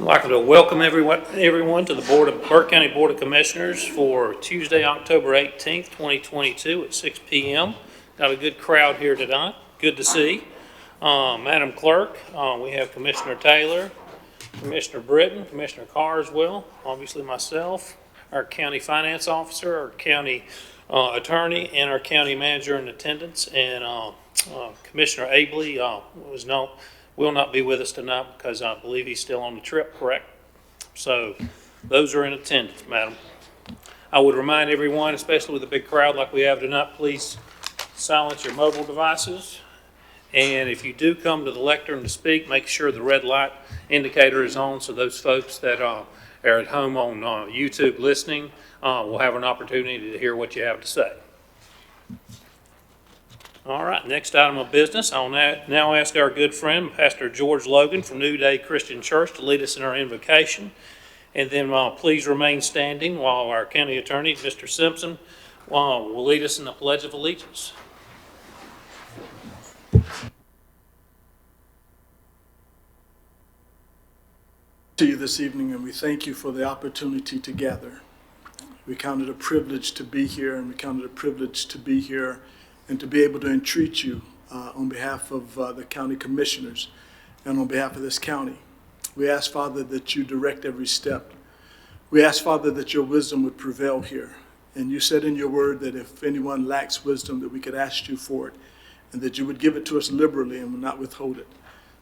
I'd like to welcome everyone to the Burke County Board of Commissioners for Tuesday, October 18th, 2022 at 6 p.m. Got a good crowd here tonight. Good to see. Madam Clerk, we have Commissioner Taylor, Commissioner Britton, Commissioner Carswell, obviously myself, our County Finance Officer, our County Attorney, and our County Manager in attendance. And Commissioner Abley will not be with us tonight because I believe he's still on the trip, correct? So those are in attendance, Madam. I would remind everyone, especially with a big crowd like we have tonight, please silence your mobile devices. And if you do come to the lectern to speak, make sure the red light indicator is on so those folks that are at home on YouTube listening will have an opportunity to hear what you have to say. All right, next item of business, I'll now ask our good friend, Pastor George Logan from New Day Christian Church to lead us in our invocation. And then please remain standing while our County Attorney, Mr. Simpson, will lead us in the Pledge of Allegiance. To you this evening, and we thank you for the opportunity to gather. We count it a privilege to be here, and we count it a privilege to be here and to be able to entreat you on behalf of the county commissioners and on behalf of this county. We ask, Father, that you direct every step. We ask, Father, that your wisdom would prevail here. And you said in your word that if anyone lacks wisdom, that we could ask you for it, and that you would give it to us liberally and would not withhold it.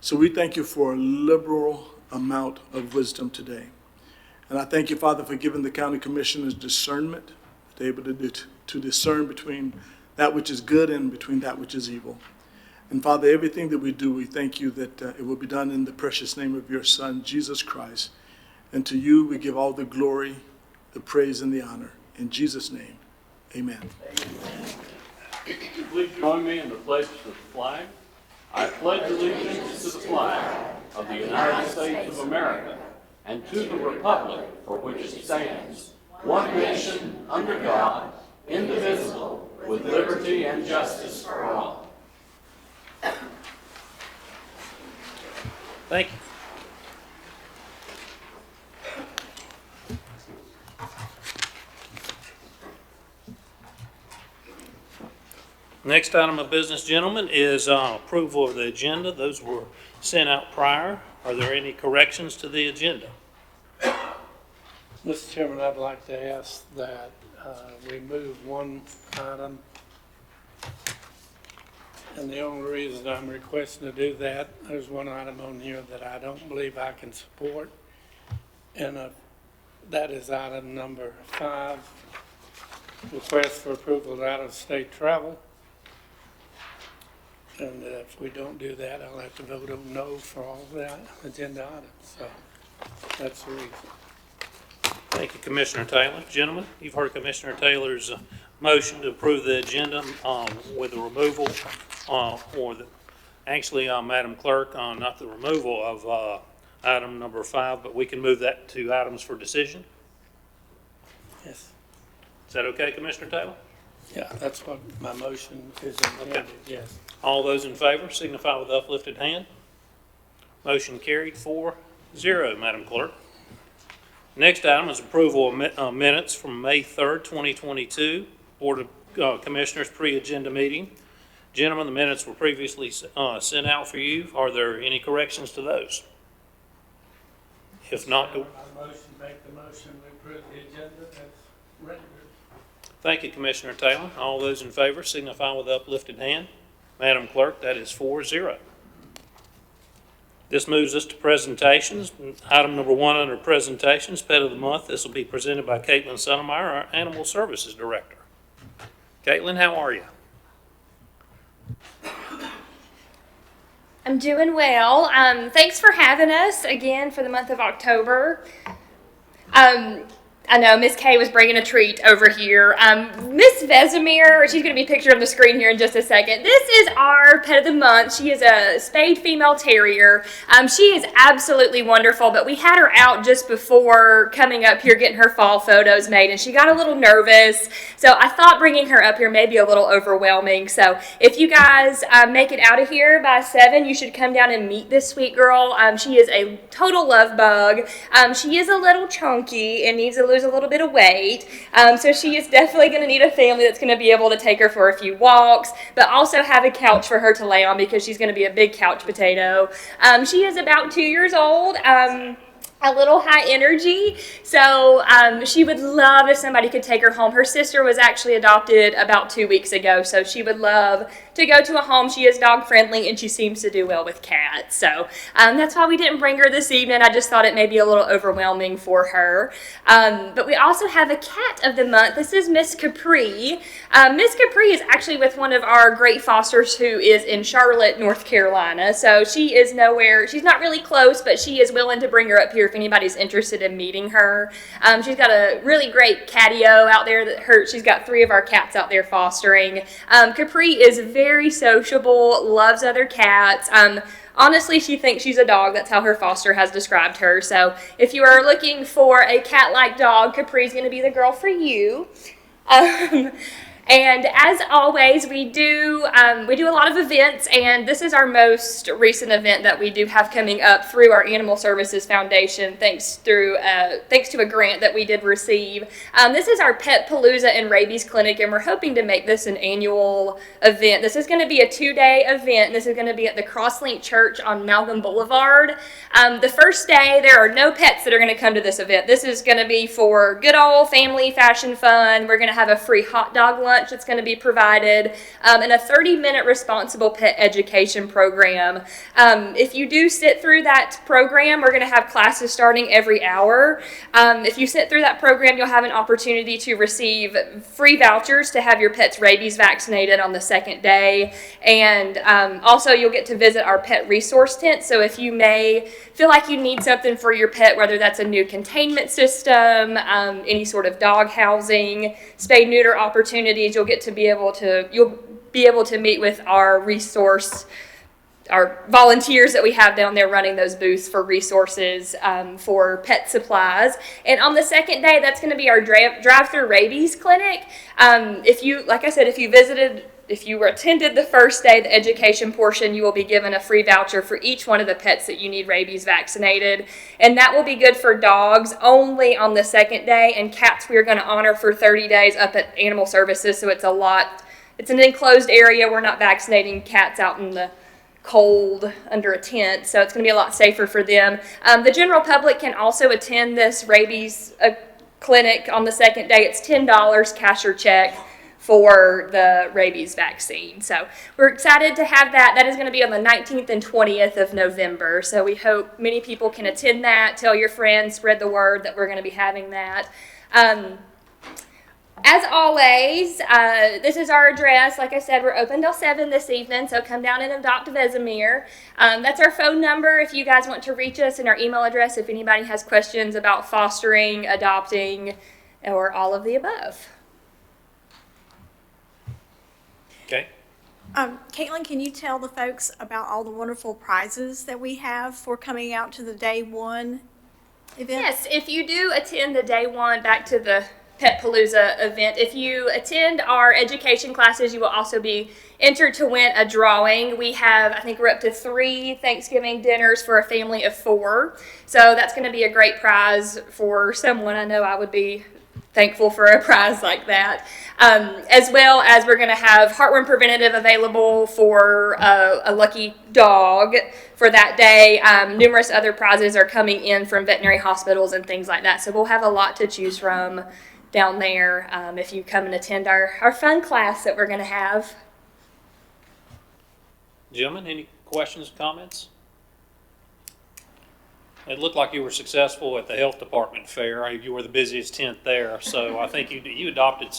So we thank you for a liberal amount of wisdom today. And I thank you, Father, for giving the county commissioners discernment, to be able to discern between that which is good and between that which is evil. And Father, everything that we do, we thank you that it will be done in the precious name of your Son, Jesus Christ. And to you we give all the glory, the praise, and the honor. In Jesus' name, amen. Please join me in the pledge to the flag. I pledge allegiance to the flag of the United States of America and to the republic for which it stands, one nation, under God, indivisible, with liberty and justice for all. Thank you. Next item of business, gentlemen, is approval of the agenda. Those were sent out prior. Are there any corrections to the agenda? Mr. Chairman, I'd like to ask that we move one item. And the only reason I'm requesting to do that, there's one item on here that I don't believe I can support. And that is item number 5, request for approval of out-of-state travel. And if we don't do that, I'll have to vote on no for all the agenda items. So that's the reason. Thank you, Commissioner Taylor. Gentlemen, you've heard Commissioner Taylor's motion to approve the agenda with the removal, Madam Clerk, not the removal of item number 5, but we can move that to items for decision. Yes. Is that okay, Commissioner Taylor? Yeah, that's what my motion is intended, Okay. yes. All those in favor signify with the uplifted hand. Motion carried 4-0, Madam Clerk. Next item is approval of minutes from May 3rd, 2022, Board of Commissioners pre-agenda meeting. Gentlemen, the minutes were previously sent out for you. Are there any corrections to those? If not, Make the motion to approve the agenda as rendered. thank you, Commissioner Taylor. All those in favor signify with the uplifted hand. Madam Clerk, that is 4-0. This moves us to presentations. Item number 1 under presentations, Pet of the Month. This will be presented by Caitlin Sonnemeyer, our Animal Services Director. Caitlin, how are you? I'm doing well. Thanks for having us again for the month of October. I know Miss Kay was bringing a treat over here. Miss Vesemir, she's going to be pictured on the screen here in just a second. This is our pet of the month. She is a spayed female terrier. She is absolutely wonderful, but we had her out just before coming up here getting her fall photos made, and she got a little nervous. So I thought bringing her up here may be a little overwhelming. So if you guys make it out of here by 7, you should come down and meet this sweet girl. She is a total love bug. She is a little chunky and needs to lose a little bit of weight. So she is definitely going to need a family that's going to be able to take her for a few walks, but also have a couch for her to lay on because she's going to be a big couch potato. She is about 2 years old. A little high energy, so she would love if somebody could take her home. Her sister was actually adopted about 2 weeks ago, so she would love to go to a home. She is dog friendly and she seems to do well with cats, so that's why we didn't bring her this evening. I just thought it may be a little overwhelming for her. But we also have a cat of the month. This is Miss Capri. Miss Capri is actually with one of our great fosters who is in Charlotte, North Carolina, so she is nowhere, she's not really close, but she is willing to bring her up here if anybody's interested in meeting her. She's got a really great catio out there that she's got 3 of our cats out there fostering. Capri is very sociable, loves other cats. Honestly, she thinks she's a dog. That's how her foster has described her. So if you are looking for a cat-like dog, Capri's going to be the girl for you. And as always, we do a lot of events, and this is our most recent event that we do have coming up through our Animal Services Foundation, thanks to a grant that we did receive. This is our Pet Palooza and Rabies Clinic, and we're hoping to make this an annual event. This is going to be a 2-day event, and this is going to be at the Crosslink Church on Malcolm Boulevard. The first day, there are no pets that are going to come to this event. This is going to be for good old family fashion fun. We're going to have a free hot dog lunch that's going to be provided, and a 30-minute responsible pet education program. If you do sit through that program, we're going to have classes starting every hour. If you sit through that program, you'll have an opportunity to receive free vouchers to have your pets rabies vaccinated on the second day, and also you'll get to visit our pet resource tent. So if you may feel like you need something for your pet, whether that's a new containment system, any sort of dog housing, spay neuter opportunities, you'll be able to meet with our volunteers that we have down there running those booths for resources for pet supplies. And on the second day, that's going to be our drive-through rabies clinic. If you attended the first day, the education portion, you will be given a free voucher for each one of the pets that you need rabies vaccinated. And that will be good for dogs only on the second day, and cats we are going to honor for 30 days up at Animal Services. So it's an enclosed area. We're not vaccinating cats out in the cold under a tent, so it's going to be a lot safer for them. The general public can also attend this rabies clinic on the second day. It's $10 cash or check for the rabies vaccine. So we're excited to have that. That is going to be on the 19th and 20th of November. So we hope many people can attend that. Tell your friends, spread the word that we're going to be having that. As always, this is our address. Like I said, we're open till 7 this evening, so come down and adopt Vesemir. That's our phone number if you guys want to reach us, and our email address if anybody has questions about fostering, adopting, or all of the above. Okay. Caitlin, can you tell the folks about all the wonderful prizes that we have for coming out to the Day 1 event? Yes, if you do attend the Day 1, back to the Pet Palooza event, if you attend our education classes, you will also be entered to win a drawing. We have, I think we're up to 3 Thanksgiving dinners for a family of 4. So that's going to be a great prize for someone. I know I would be thankful for a prize like that. As well as we're going to have heartworm preventative available for a lucky dog for that day. Numerous other prizes are coming in from veterinary hospitals and things like that. So we'll have a lot to choose from down there if you come and attend our fun class that we're going to have. Gentlemen, any questions, comments? It looked like you were successful at the health department fair. You were the busiest tent there, so I think you adopted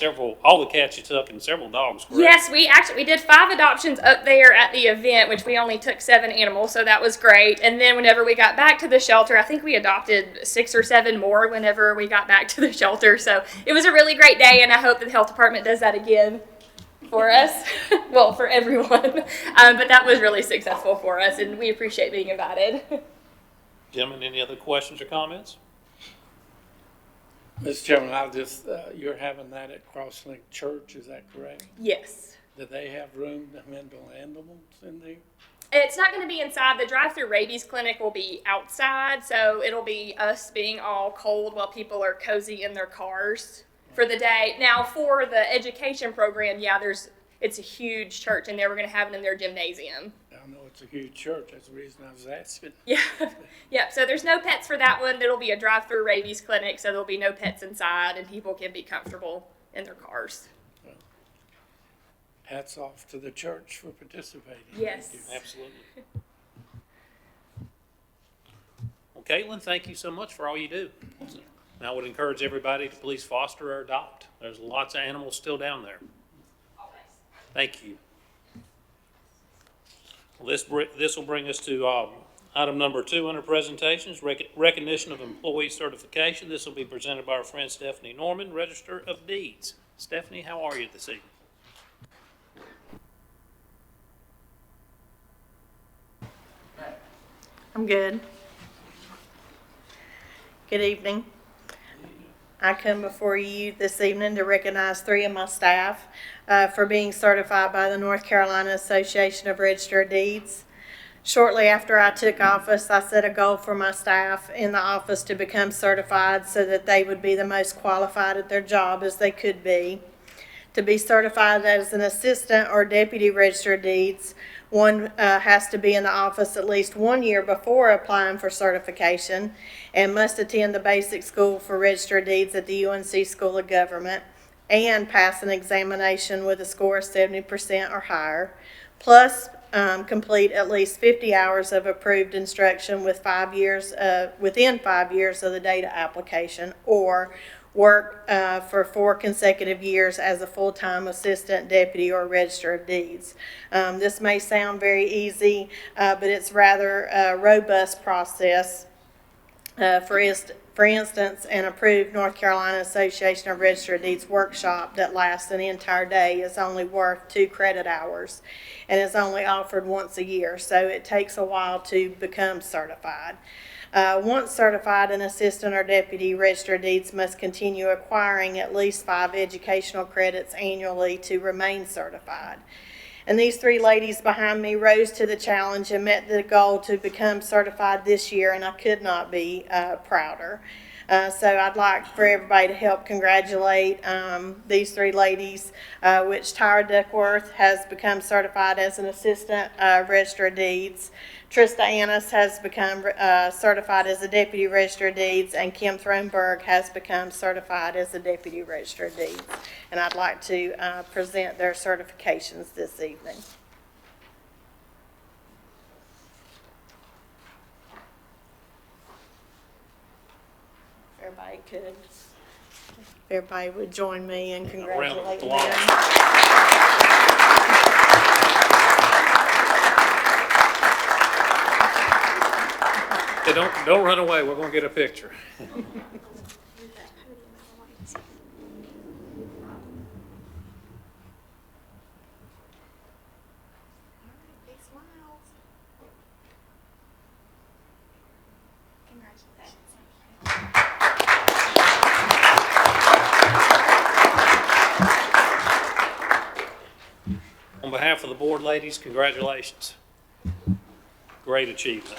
all the cats you took and several dogs, correct? Yes, we did 5 adoptions up there at the event, which we only took 7 animals, so that was great. And then whenever we got back to the shelter, I think we adopted 6 or 7 more whenever we got back to the shelter. So it was a really great day, and I hope that the health department does that again for us. Well, for everyone. But that was really successful for us, and we appreciate being invited. Gentlemen, any other questions or comments? Mr. Chairman, you're having that at Crosslink Church, is that correct? Yes. Do they have room to handle animals in there? It's not going to be inside. The drive-through rabies clinic will be outside, so it'll be us being all cold while people are cozy in their cars for the day. Now, for the education program, it's a huge church, and we're going to have it in their gymnasium. I know it's a huge church, that's the reason I was asking. Yeah, yeah. So there's no pets for that one. It'll be a drive-through rabies clinic, so there'll be no pets inside, and people can be comfortable in their cars. Hats off to the church for participating. Yes. Thank you. Absolutely. Well, Caitlin, thank you so much for all you do. And I would encourage everybody to please foster or adopt. There's lots of animals still down there. Thank you. Well, this will bring us to item number 2 under presentations, recognition of employee certification. This will be presented by our friend Stephanie Norman, Register of Deeds. Stephanie, how are you this evening? I'm good. Good evening. I come before you this evening to recognize 3 of my staff for being certified by the North Carolina Association of Register of Deeds. Shortly after I took office, I set a goal for my staff in the office to become certified so that they would be the most qualified at their job as they could be. To be certified as an assistant or deputy register of deeds, one has to be in the office at least 1 year before applying for certification and must attend the basic school for register of deeds at the UNC School of Government and pass an examination with a score of 70% or higher, plus complete at least 50 hours of approved instruction within 5 years of the date of application, or work for 4 consecutive years as a full-time assistant, deputy, or register of deeds. This may sound very easy, but it's rather a robust process. For instance, an approved North Carolina Association of Register of Deeds workshop that lasts an entire day is only worth 2 credit hours and is only offered once a year, so it takes a while to become certified. Once certified, an assistant or deputy register of deeds must continue acquiring at least 5 educational credits annually to remain certified. And these 3 ladies behind me rose to the challenge and met the goal to become certified this year, and I could not be prouder. So I'd like for everybody to help congratulate these 3 ladies, which Tyra Duckworth has become certified as an assistant register of deeds. Trista Annis has become certified as a deputy register of deeds, and Kim Thronberg has become certified as a deputy register of deeds. And I'd like to present their certifications this evening. Everybody would join me in congratulating them. Hey, don't run away. We're going to get a picture. On behalf of the board, ladies, congratulations. Great achievement.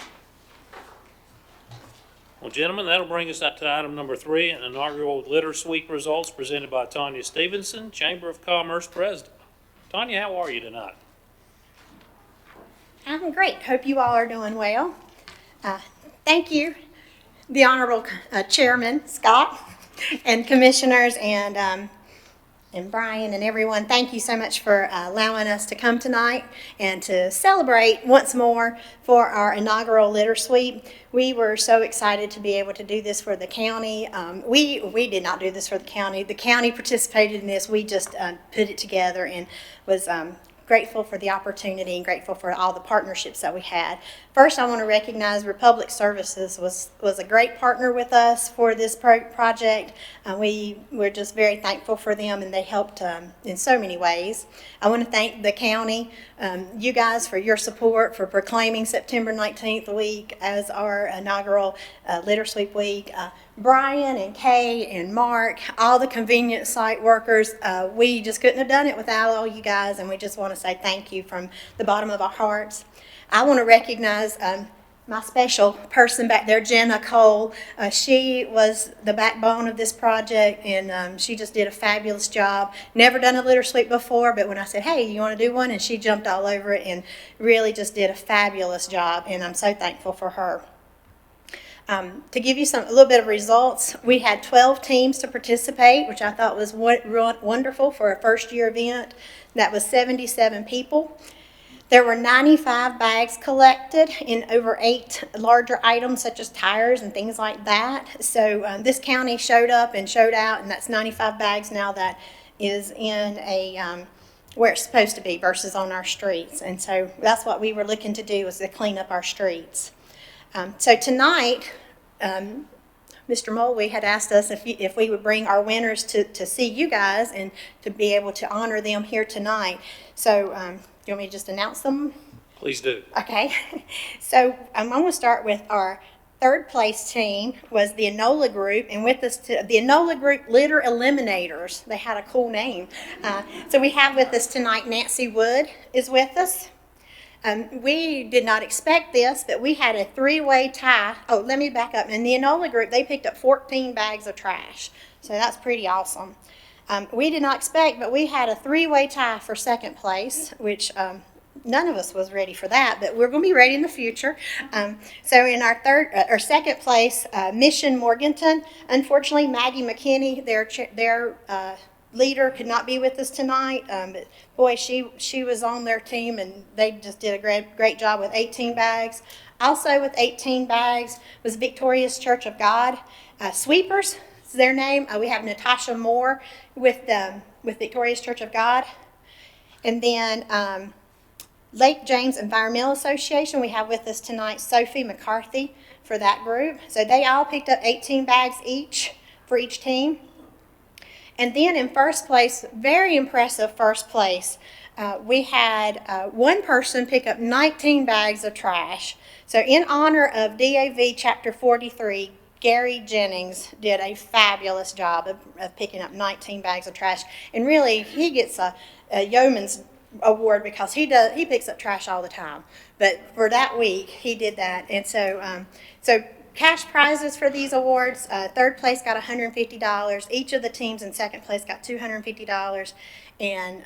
Well, gentlemen, that'll bring us up to item number 3, an inaugural litter sweep results presented by Tanya Stevenson, Chamber of Commerce President. Tanya, how are you tonight? I'm great. Hope you all are doing well. Thank you, the Honorable Chairman Scott and Commissioners and and Brian and everyone, thank you so much for allowing us to come tonight and to celebrate once more for our inaugural litter sweep. We were so excited to be able to do this for the county. We did not do this for the county. The county participated in this. We just put it together and was grateful for the opportunity and grateful for all the partnerships that we had. First, I want to recognize Republic Services was a great partner with us for this project. We're just very thankful for them, and they helped in so many ways. I want to thank the county, you guys, for your support for proclaiming September 19th week as our inaugural litter sweep week. Brian and Kay and Mark, all the convenience site workers, we just couldn't have done it without all you guys, and we just want to say thank you from the bottom of our hearts. I want to recognize my special person back there, Jenna Cole. She was the backbone of this project, and she just did a fabulous job. Never done a litter sweep before, but when I said, hey, you want to do one? And she jumped all over it and really just did a fabulous job, and I'm so thankful for her. To give you a little bit of results, we had 12 teams to participate, which I thought was wonderful for a first-year event. That was 77 people. There were 95 bags collected in over 8 larger items, such as tires and things like that. So this county showed up and showed out, and that's 95 bags now that is in a where it's supposed to be versus on our streets. And so that's what we were looking to do, was to clean up our streets. So tonight, Mr. Mulwee had asked us if we would bring our winners to see you guys and to be able to honor them here tonight. So do you want me to just announce them? Please do. Okay. So I'm going to start with our third place team was the Enola Group, and with us the Enola Group Litter Eliminators. They had a cool name. So we have with us tonight Nancy Wood is with us. We did not expect this, but we had a 3-way tie. Oh, let me back up. In the Enola Group, they picked up 14 bags of trash. So that's pretty awesome. We did not expect, but we had a 3-way tie for second place, which none of us was ready for that, but we're going to be ready in the future. So in our second place, Mission Morganton. Unfortunately, Maggie McKinney, their leader, could not be with us tonight, but boy, she was on their team, and they just did a great job with 18 bags. Also with 18 bags was Victorious Church of God. Sweepers is their name. We have Natasha Moore with Victorious Church of God. And then Lake James Environmental Association, we have with us tonight Sophie McCarthy for that group. So they all picked up 18 bags each for each team. And then in first place, very impressive first place, we had one person pick up 19 bags of trash. So in honor of DAV Chapter 43, Gary Jennings did a fabulous job of picking up 19 bags of trash. And really, he gets a yeoman's award because he picks up trash all the time. But for that week, he did that. And so cash prizes for these awards, third place got $150. Each of the teams in second place got $250. And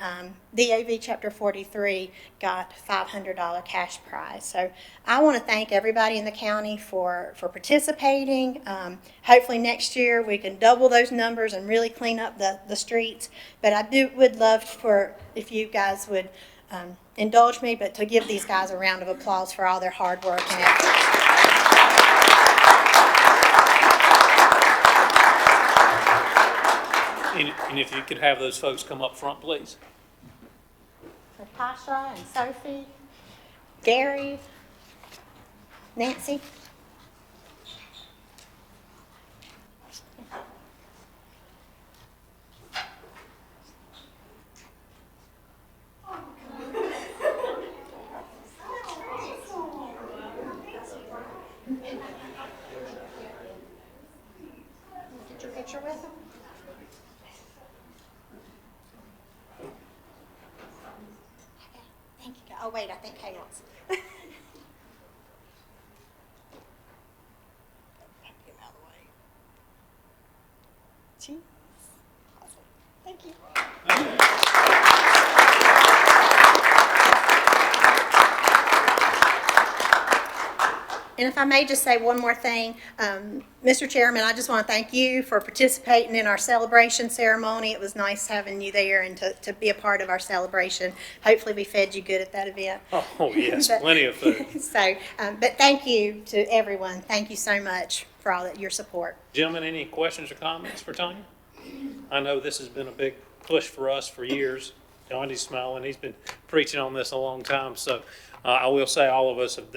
DAV Chapter 43 got $500 cash prize. So I want to thank everybody in the county for participating. Hopefully next year we can double those numbers and really clean up the streets. But I would love if you guys would indulge me, but to give these guys a round of applause for all their hard work and effort. And if you could have those folks come up front, please. Natasha and Sophie, Gary, Nancy. Get your picture with them. Thank you. Oh, wait, I think Kay wants. Get him out of the way. Cheese. Awesome. Thank you. And if I may just say one more thing, Mr. Chairman, I just want to thank you for participating in our celebration ceremony. It was nice having you there and to be a part of our celebration. Hopefully we fed you good at that event. Oh, yes, plenty of food. So, but thank you to everyone. Thank you so much for all your support. Gentlemen, any questions or comments for Tanya? I know this has been a big push for us for years. Johnny's smiling. He's been preaching on this a long time. So I will say all of us have,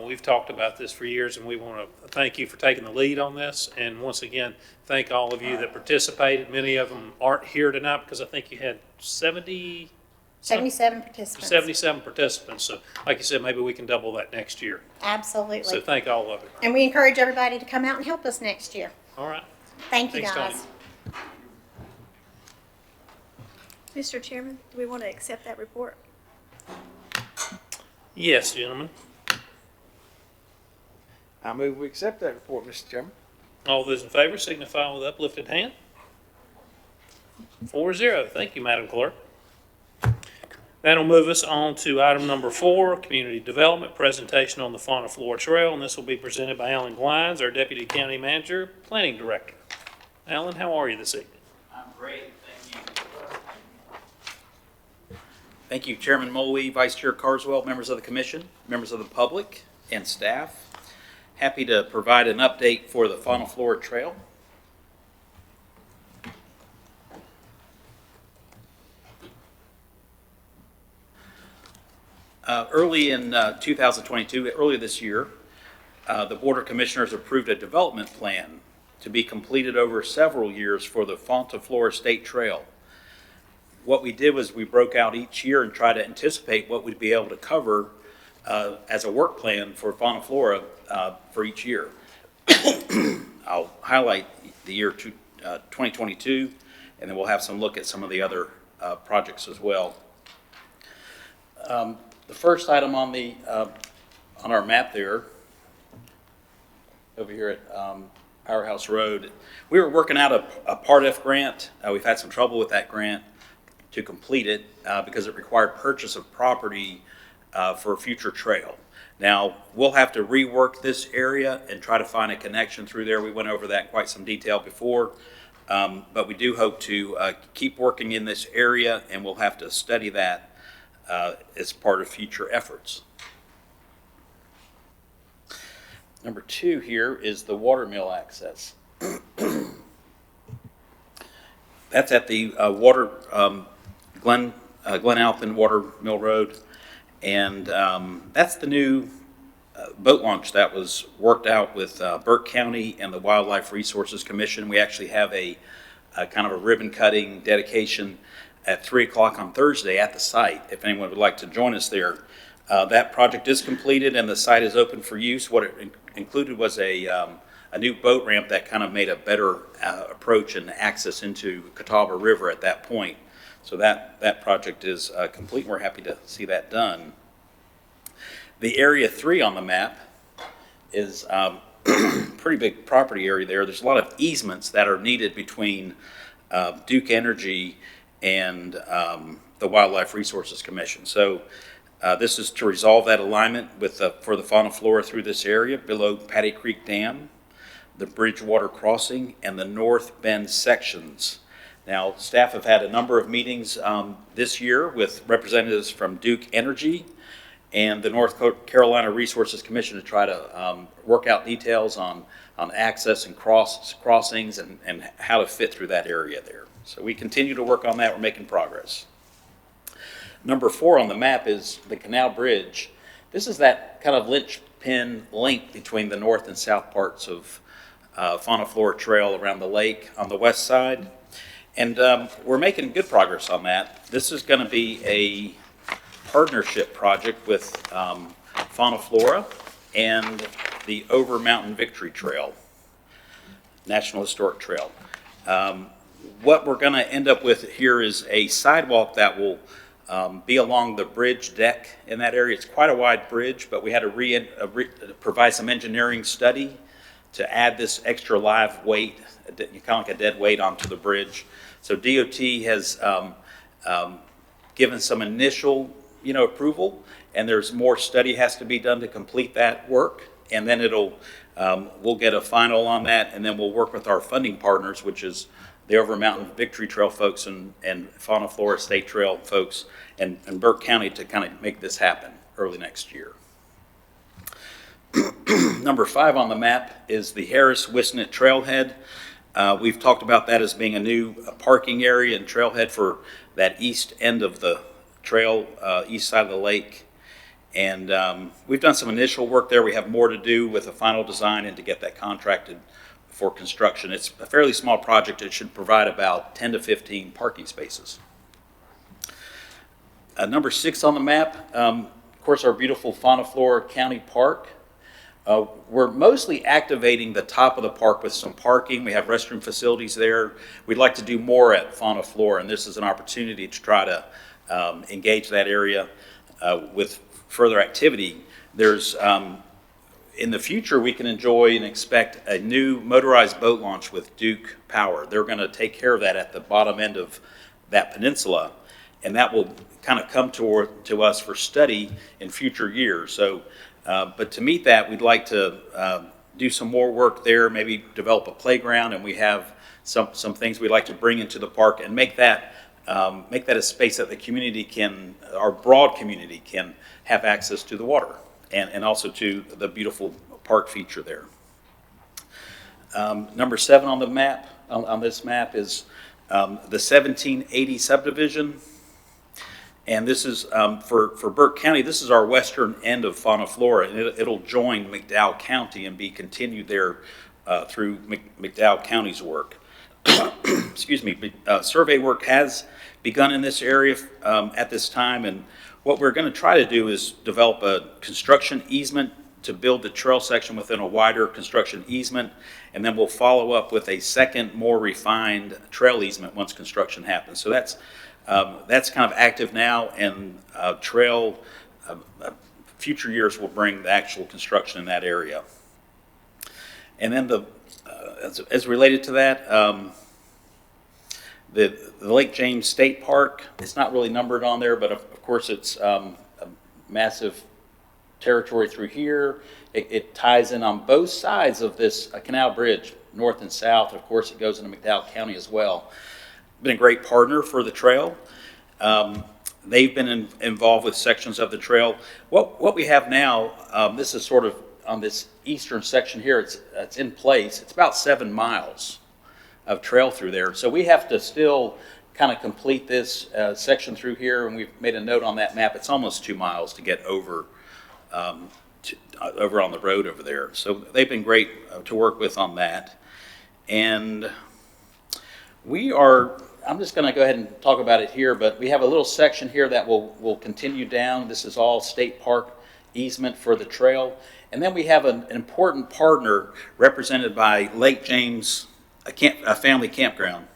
we've talked about this for years, and we want to thank you for taking the lead on this. And once again, thank all of you that participated. Many of them aren't here tonight because I think you had 77 participants. 77 participants. So like you said, maybe we can double that next year. Absolutely. So thank all of you. And we encourage everybody to come out and help us next year. All right. Thank you, Thanks, guys. Tanya. Mr. Chairman, do we want to accept that report? Yes, gentlemen. I move we accept that report, Mr. Chairman. All those in favor signify with uplifted hand. 4-0. Thank you, Madam Clerk. That'll move us on to item number 4, Community Development, presentation on the Fauna Flora Trail, and this will be presented by Alan Glines, our Deputy County Manager, Planning Director. Alan, how are you this evening? I'm great, thank you. Thank you, Chairman Moley, Vice Chair Carswell, members of the commission, members of the public, and staff. Happy to provide an update for the Fauna Flora Trail. Early in 2022, earlier this year, the Board of Commissioners approved a development plan to be completed over several years for the Fauna Flora State Trail. What we did was we broke out each year and tried to anticipate what we'd be able to cover as a work plan for Fauna Flora for each year. I'll highlight the year 2022, and then we'll have some look at some of the other projects as well. The first item on the on our map there, over here at Powerhouse Road, we were working out a Part F grant. We've had some trouble with that grant to complete it because it required purchase of property for a future trail. Now, we'll have to rework this area and try to find a connection through there. We went over that in quite some detail before, but we do hope to keep working in this area, and we'll have to study that as part of future efforts. Number 2 here is the watermill access. That's at the Glen Alpin Watermill Road, and that's the new boat launch that was worked out with Burke County and the Wildlife Resources Commission. We actually have a kind of a ribbon cutting dedication at 3 o'clock on Thursday at the site, if anyone would like to join us there. That project is completed and the site is open for use. What it included was a new boat ramp that kind of made a better approach and access into Catawba River at that point. So that project is complete. We're happy to see that done. The Area 3 on the map is pretty big property area there. There's a lot of easements that are needed between Duke Energy and the Wildlife Resources Commission. So this is to resolve that alignment with for the fauna flora through this area below Patty Creek Dam, the Bridgewater Crossing, and the North Bend sections. Now, staff have had a number of meetings this year with representatives from Duke Energy and the North Carolina Resources Commission to try to work out details on access and crossings and how to fit through that area there. So we continue to work on that. We're making progress. Number 4 on the map is the Canal Bridge. This is that kind of linchpin link between the north and south parts of Fauna Flora Trail around the lake on the west side. And we're making good progress on that. This is going to be a partnership project with Fauna Flora and the Over Mountain Victory Trail, National Historic Trail. What we're going to end up with here is a sidewalk that will be along the bridge deck in that area. It's quite a wide bridge, but we had to provide some engineering study to add this extra live weight, kind of like a dead weight onto the bridge. So DOT has given some initial approval, and there's more study has to be done to complete that work, and then we'll get a final on that, and then we'll work with our funding partners, which is the Over Mountain Victory Trail folks and Fauna Flora State Trail folks and Burke County to kind of make this happen early next year. Number 5 on the map is the Harris-Wisnet Trailhead. We've talked about that as being a new parking area and trailhead for that east end of the trail, east side of the lake. And we've done some initial work there. We have more to do with the final design and to get that contracted for construction. It's a fairly small project. It should provide about 10 to 15 parking spaces. Number 6 on the map, of course, our beautiful Fauna Flora County Park. We're mostly activating the top of the park with some parking. We have restroom facilities there. We'd like to do more at Fauna Flora, and this is an opportunity to try to engage that area with further activity. There's, in the future, we can enjoy and expect a new motorized boat launch with Duke Power. They're going to take care of that at the bottom end of that peninsula, and that will kind of come to us for study in future years. So. But to meet that, we'd like to do some more work there, maybe develop a playground, and we have some things we'd like to bring into the park and make that a space that the community can, our broad community can have access to the water and also to the beautiful park feature there. Number 7 on the map, on this map is the 1780 subdivision. And this is, for Burke County, this is our western end of Fauna Flora, and it'll join McDowell County and be continued there through McDowell County's work. Excuse me, survey work has begun in this area at this time, and what we're going to try to do is develop a construction easement to build the trail section within a wider construction easement, and then we'll follow up with a second, more refined trail easement once construction happens. So that's kind of active now, and future years will bring the actual construction in that area. And then as related to that, the Lake James State Park, it's not really numbered on there, but of course it's a massive territory through here. It ties in on both sides of this canal bridge, north and south. Of course, it goes into McDowell County as well. Been a great partner for the trail. They've been involved with sections of the trail. What we have now, this is sort of on this eastern section here, it's in place. It's about 7 miles of trail through there. So we have to still kind of complete this section through here, and we've made a note on that map. It's almost 2 miles to get over over on the road over there. So they've been great to work with on that. And I'm just going to go ahead and talk about it here, but we have a little section here that will continue down. This is all state park easement for the trail. And then we have an important partner represented by Lake James, a family campground.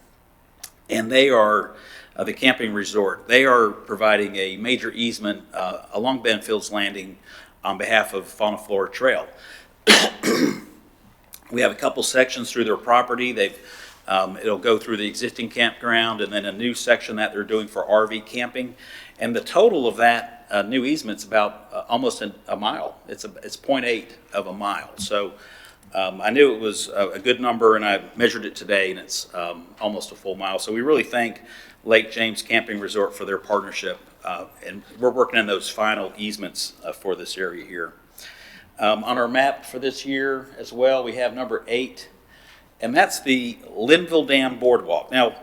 And they are the camping resort. They are providing a major easement along Benfield's Landing on behalf of Fauna Flora Trail. We have a couple sections through their property. It'll go through the existing campground and then a new section that they're doing for RV camping. And the total of that new easement's about almost a mile. It's 0.8 of a mile. So I knew it was a good number, and I measured it today, and it's almost a full mile. So we really thank Lake James Camping Resort for their partnership, and we're working on those final easements for this area here. On our map for this year as well, we have number 8, and that's the Linville Dam Boardwalk. Now,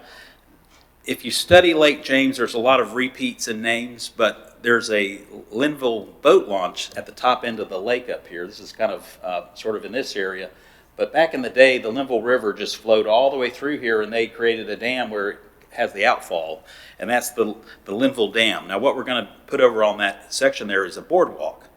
if you study Lake James, there's a lot of repeats in names, but there's a Linville boat launch at the top end of the lake up here. This is kind of sort of in this area. But back in the day, the Linville River just flowed all the way through here, and they created a dam where it has the outfall, and that's the Linville Dam. Now, what we're going to put over on that section there is a boardwalk,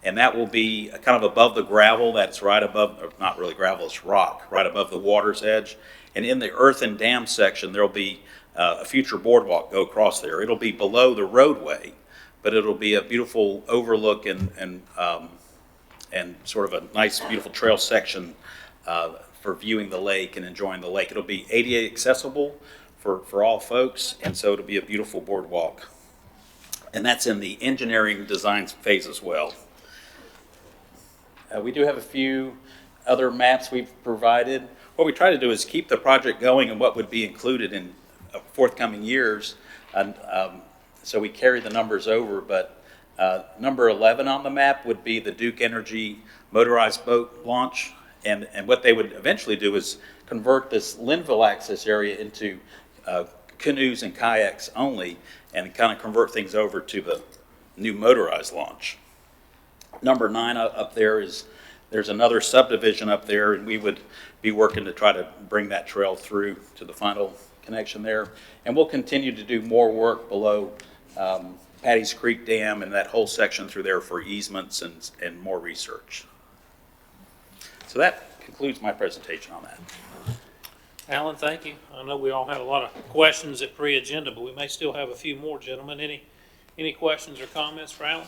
and that will be kind of above the gravel that's right above, or not really gravel, it's rock, right above the water's edge. And in the earthen dam section, there'll be a future boardwalk go across there. It'll be below the roadway, but it'll be a beautiful overlook and sort of a nice, beautiful trail section for viewing the lake and enjoying the lake. It'll be ADA accessible for all folks, and so it'll be a beautiful boardwalk. And that's in the engineering design phase as well. We do have a few other maps we've provided. What we try to do is keep the project going and what would be included in forthcoming years. And so we carry the numbers over, but number 11 on the map would be the Duke Energy motorized boat launch. And what they would eventually do is convert this Linville access area into canoes and kayaks only, and kind of convert things over to the new motorized launch. Number 9 up there is, there's another subdivision up there, and we would be working to try to bring that trail through to the final connection there. And we'll continue to do more work below Patty's Creek Dam and that whole section through there for easements and more research. So that concludes my presentation on that. Alan, thank you. I know we all had a lot of questions at pre-agenda, but we may still have a few more, gentlemen. Any questions or comments for Alan?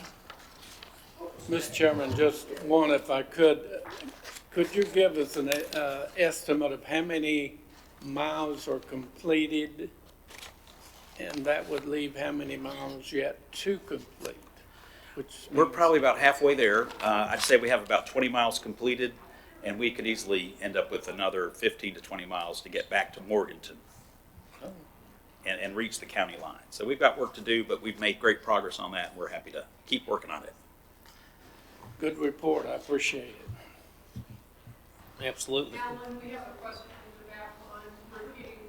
Mr. Chairman, just one, if I could you give us an estimate of how many miles are completed? And that would leave how many miles yet to complete? We're means- probably about halfway there. I'd say we have about 20 miles completed, and we could easily end up with another 15 to 20 miles to get back to Morganton and reach the county line. So we've got work to do, but we've made great progress on that, and we're happy to keep working on it. Good report, I appreciate it. Absolutely. Alan, we have a question about repeating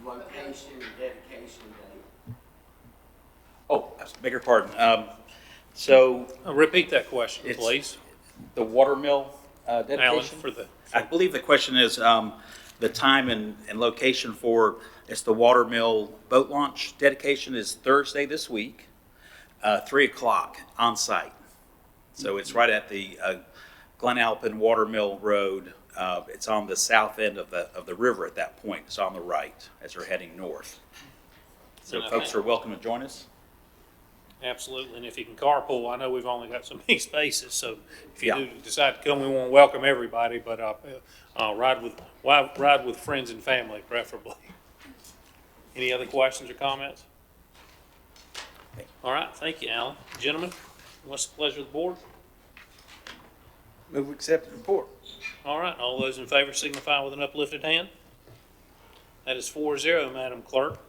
the location and dedication date. Oh, I beg your pardon. So Repeat that question, It's- please. the watermill dedication? Alan, I believe the question is the time and location for, it's the watermill boat launch dedication is Thursday this week, 3 o'clock on site. So it's right at the Glen Alpin Watermill Road. It's on the south end of the river at that point. It's on the right as you're heading north. So And I folks think- are welcome to join us. Absolutely, and if you can carpool, I know we've only got so many spaces, so if you Yeah. do decide to come, we want to welcome everybody, but ride with friends and family preferably. Any other questions or comments? All right, thank you, Alan. Gentlemen, what's the pleasure of the board? Move we accept the report. All right, all those in favor signify with an uplifted hand. That is 4-0, Madam Clerk.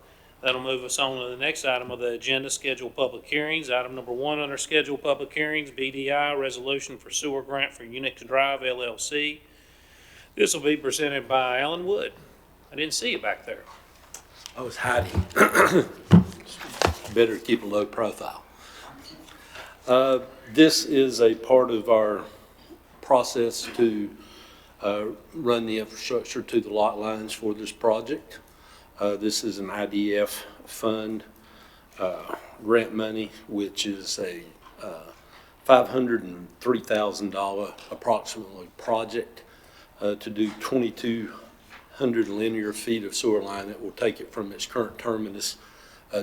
That'll move us on to the next item of the agenda, scheduled public hearings. Item number 1 under scheduled public hearings, BDI, resolution for sewer grant for Unica Drive LLC. This will be presented by Alan Wood. I didn't see you back there. I was hiding. Better to keep a low profile. This is a part of our process to run the infrastructure to the lot lines for this project. This is an IDF fund grant money, which is a $503,000 approximately project to do 2,200 linear feet of sewer line that will take it from its current terminus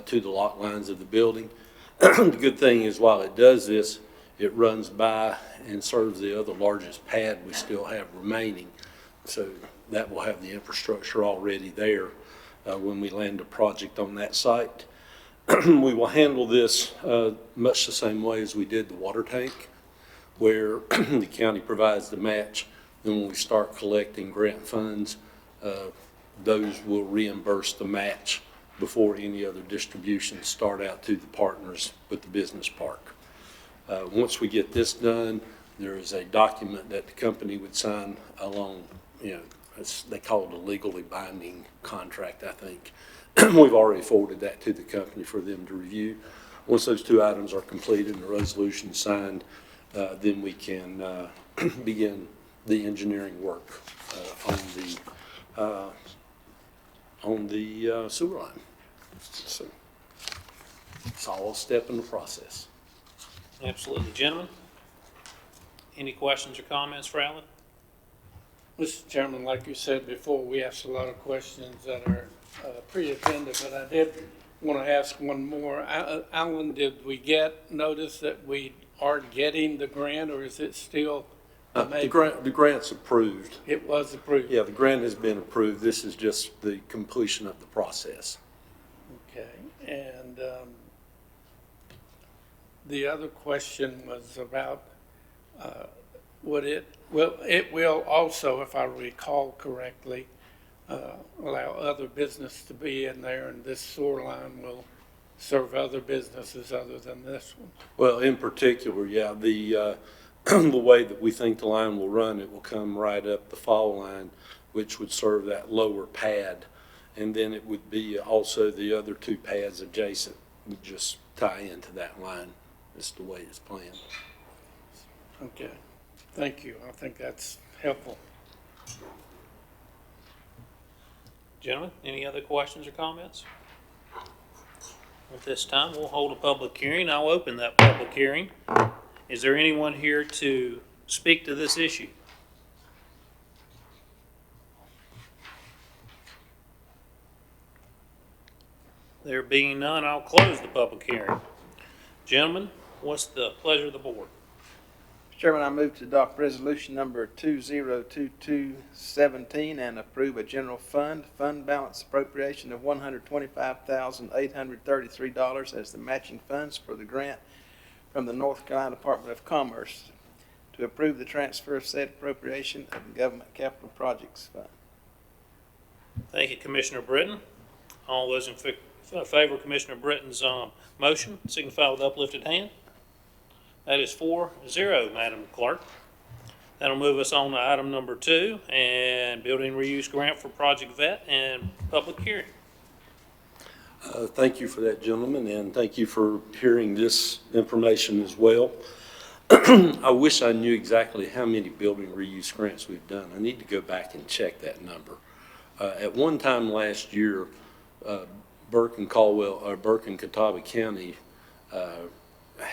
to the lot lines of the building. The good thing is while it does this, it runs by and serves the other largest pad we still have remaining. So that will have the infrastructure already there when we land a project on that site. We will handle this much the same way as we did the water tank, where the county provides the match. Then when we start collecting grant funds, those will reimburse the match before any other distributions start out to the partners with the business park. Once we get this done, there is a document that the company would sign along, they call it a legally binding contract, I think. We've already forwarded that to the company for them to review. Once those 2 items are completed and the resolution signed, then we can begin the engineering work on the sewer line. So it's all a step in the process. Absolutely. Gentlemen, any questions or comments for Alan? Mr. Chairman, like you said before, we asked a lot of questions that are pre-agenda, but I did want to ask one more. Alan, did we get notice that we are getting the grant, or is it still a maybe? The grant's approved. It was approved? Yeah, the grant has been approved. This is just the completion of the process. Okay, and The other question was about, it will also, if I recall correctly, allow other business to be in there, and this sewer line will serve other businesses other than this one. Well, in particular, yeah, the the way that we think the line will run, it will come right up the fall line, which would serve that lower pad. And then it would be also the other two pads adjacent would just tie into that line. That's the way it's planned. Okay, thank you. I think that's helpful. Gentlemen, any other questions or comments? At this time, we'll hold a public hearing. I'll open that public hearing. Is there anyone here to speak to this issue? There being none, I'll close the public hearing. Gentlemen, what's the pleasure of the board? Mr. Chairman, I move to adopt resolution number 202217 and approve a general fund balance appropriation of $125,833 as the matching funds for the grant from the North Carolina Department of Commerce to approve the transfer of said appropriation of the Government Capital Projects Fund. Thank you, Commissioner Britton. All those in favor of Commissioner Britton's motion, signify with uplifted hand. That is 4-0, Madam Clerk. That'll move us on to item number 2, and building reuse grant for Project VET and public hearing. Thank you for that, gentlemen, and thank you for hearing this information as well. I wish I knew exactly how many building reuse grants we've done. I need to go back and check that number. At one time last year, Burke and Catawba County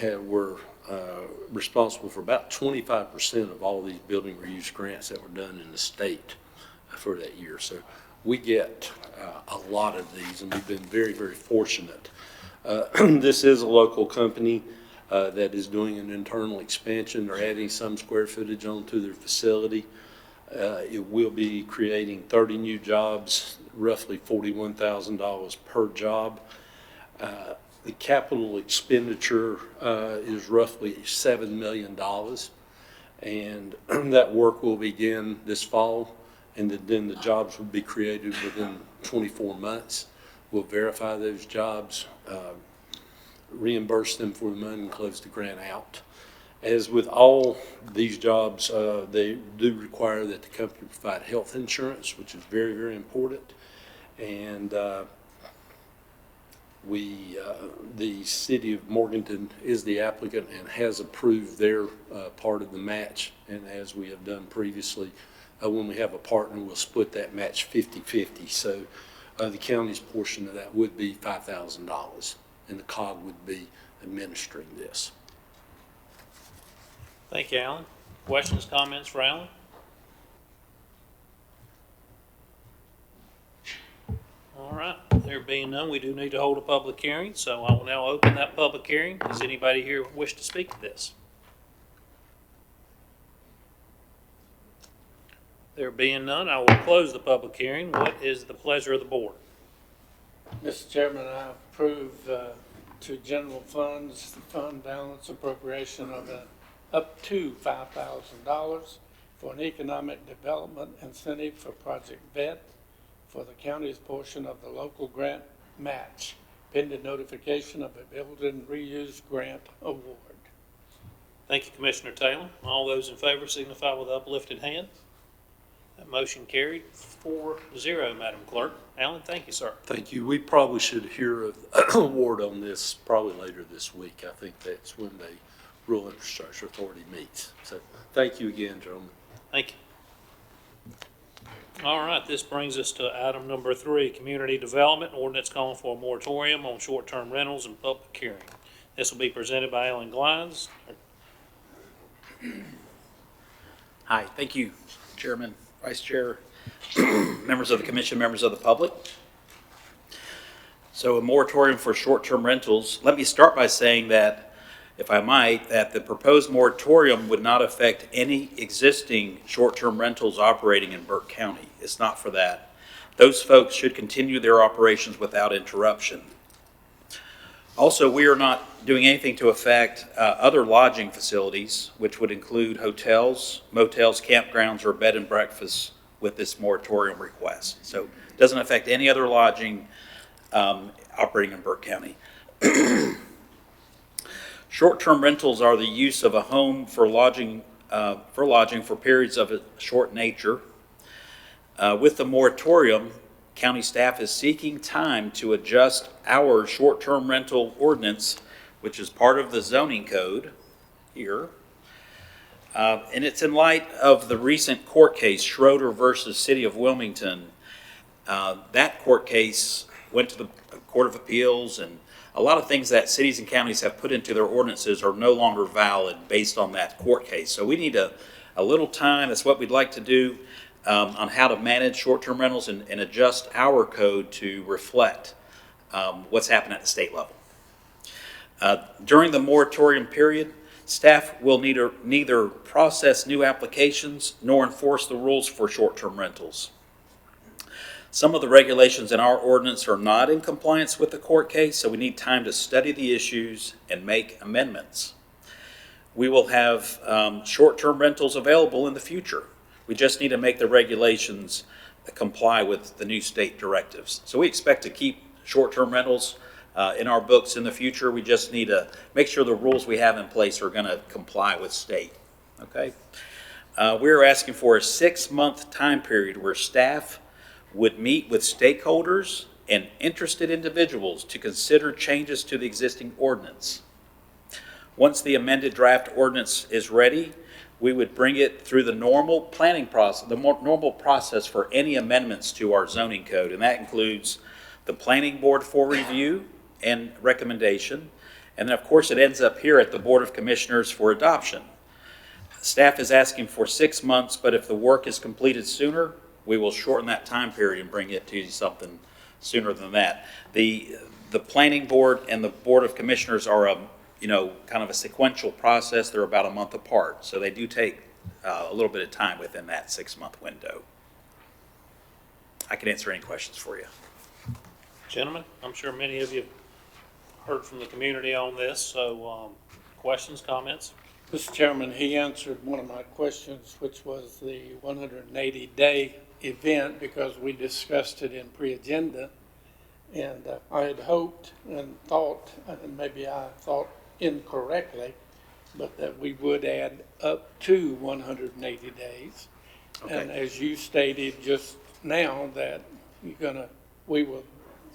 were responsible for about 25% of all these building reuse grants that were done in the state for that year. So we get a lot of these, and we've been very, very fortunate. This is a local company that is doing an internal expansion. They're adding some square footage onto their facility. It will be creating 30 new jobs, roughly $41,000 per job. The capital expenditure is roughly $7 million, and that work will begin this fall, and then the jobs will be created within 24 months. We'll verify those jobs, reimburse them for the money, and close the grant out. As with all these jobs, they do require that the company provide health insurance, which is very, very important. And the city of Morganton is the applicant and has approved their part of the match. And as we have done previously, when we have a partner, we'll split that match 50-50. So the county's portion of that would be $5,000, and the COG would be administering this. Thank you, Alan. Questions, comments for Alan? All right, there being none, we do need to hold a public hearing, so I will now open that public hearing. Does anybody here wish to speak to this? There being none, I will close the public hearing. What is the pleasure of the board? Mr. Chairman, I approve to general funds, the fund balance appropriation of up to $5,000 for an economic development incentive for Project VET for the county's portion of the local grant match, pending notification of a building reuse grant award. Thank you, Commissioner Taylor. All those in favor signify with uplifted hand. That motion carried 4-0, Madam Clerk. Alan, thank you, sir. Thank you. We probably should hear an award on this probably later this week. I think that's when the Rural Infrastructure Authority meets. So thank you again, gentlemen. Thank you. All right, this brings us to item number 3, community development ordinance calling for a moratorium on short-term rentals and public hearing. This will be presented by Alan Glines. Hi, thank you, Chairman, Vice Chair, members of the commission, members of the public. So a moratorium for short-term rentals. Let me start by saying that, if I might, that the proposed moratorium would not affect any existing short-term rentals operating in Burke County. It's not for that. Those folks should continue their operations without interruption. Also, we are not doing anything to affect other lodging facilities, which would include hotels, motels, campgrounds, or bed and breakfasts with this moratorium request. So it doesn't affect any other lodging operating in Burke County. Short-term rentals are the use of a home for lodging for periods of a short nature. With the moratorium, county staff is seeking time to adjust our short-term rental ordinance, which is part of the zoning code here. And it's in light of the recent court case, Schroeder versus City of Wilmington. That court case went to the Court of Appeals, and a lot of things that cities and counties have put into their ordinances are no longer valid based on that court case. So we need a little time. That's what we'd like to do on how to manage short-term rentals and adjust our code to reflect what's happened at the state level. During the moratorium period, staff will neither process new applications nor enforce the rules for short-term rentals. Some of the regulations in our ordinance are not in compliance with the court case, so we need time to study the issues and make amendments. We will have short-term rentals available in the future. We just need to make the regulations comply with the new state directives. So we expect to keep short-term rentals in our books in the future. We just need to make sure the rules we have in place are going to comply with state. Okay? We're asking for a 6-month time period where staff would meet with stakeholders and interested individuals to consider changes to the existing ordinance. Once the amended draft ordinance is ready, we would bring it through the normal planning process, normal process for any amendments to our zoning code, and that includes the planning board for review and recommendation, and then of course it ends up here at the Board of Commissioners for adoption. Staff is asking for 6 months, but if the work is completed sooner, we will shorten that time period and bring it to something sooner than that. The planning board and the Board of Commissioners are kind of a sequential process. They're about a month apart, so they do take a little bit of time within that 6-month window. I can answer any questions for you. Gentlemen, I'm sure many of you heard from the community on this, so questions, comments? Mr. Chairman, he answered one of my questions, which was the 180-day event, because we discussed it in pre-agenda. And I had hoped and thought, and maybe I thought incorrectly, but that we would add up to 180 days. Okay. And as you stated just now, that we will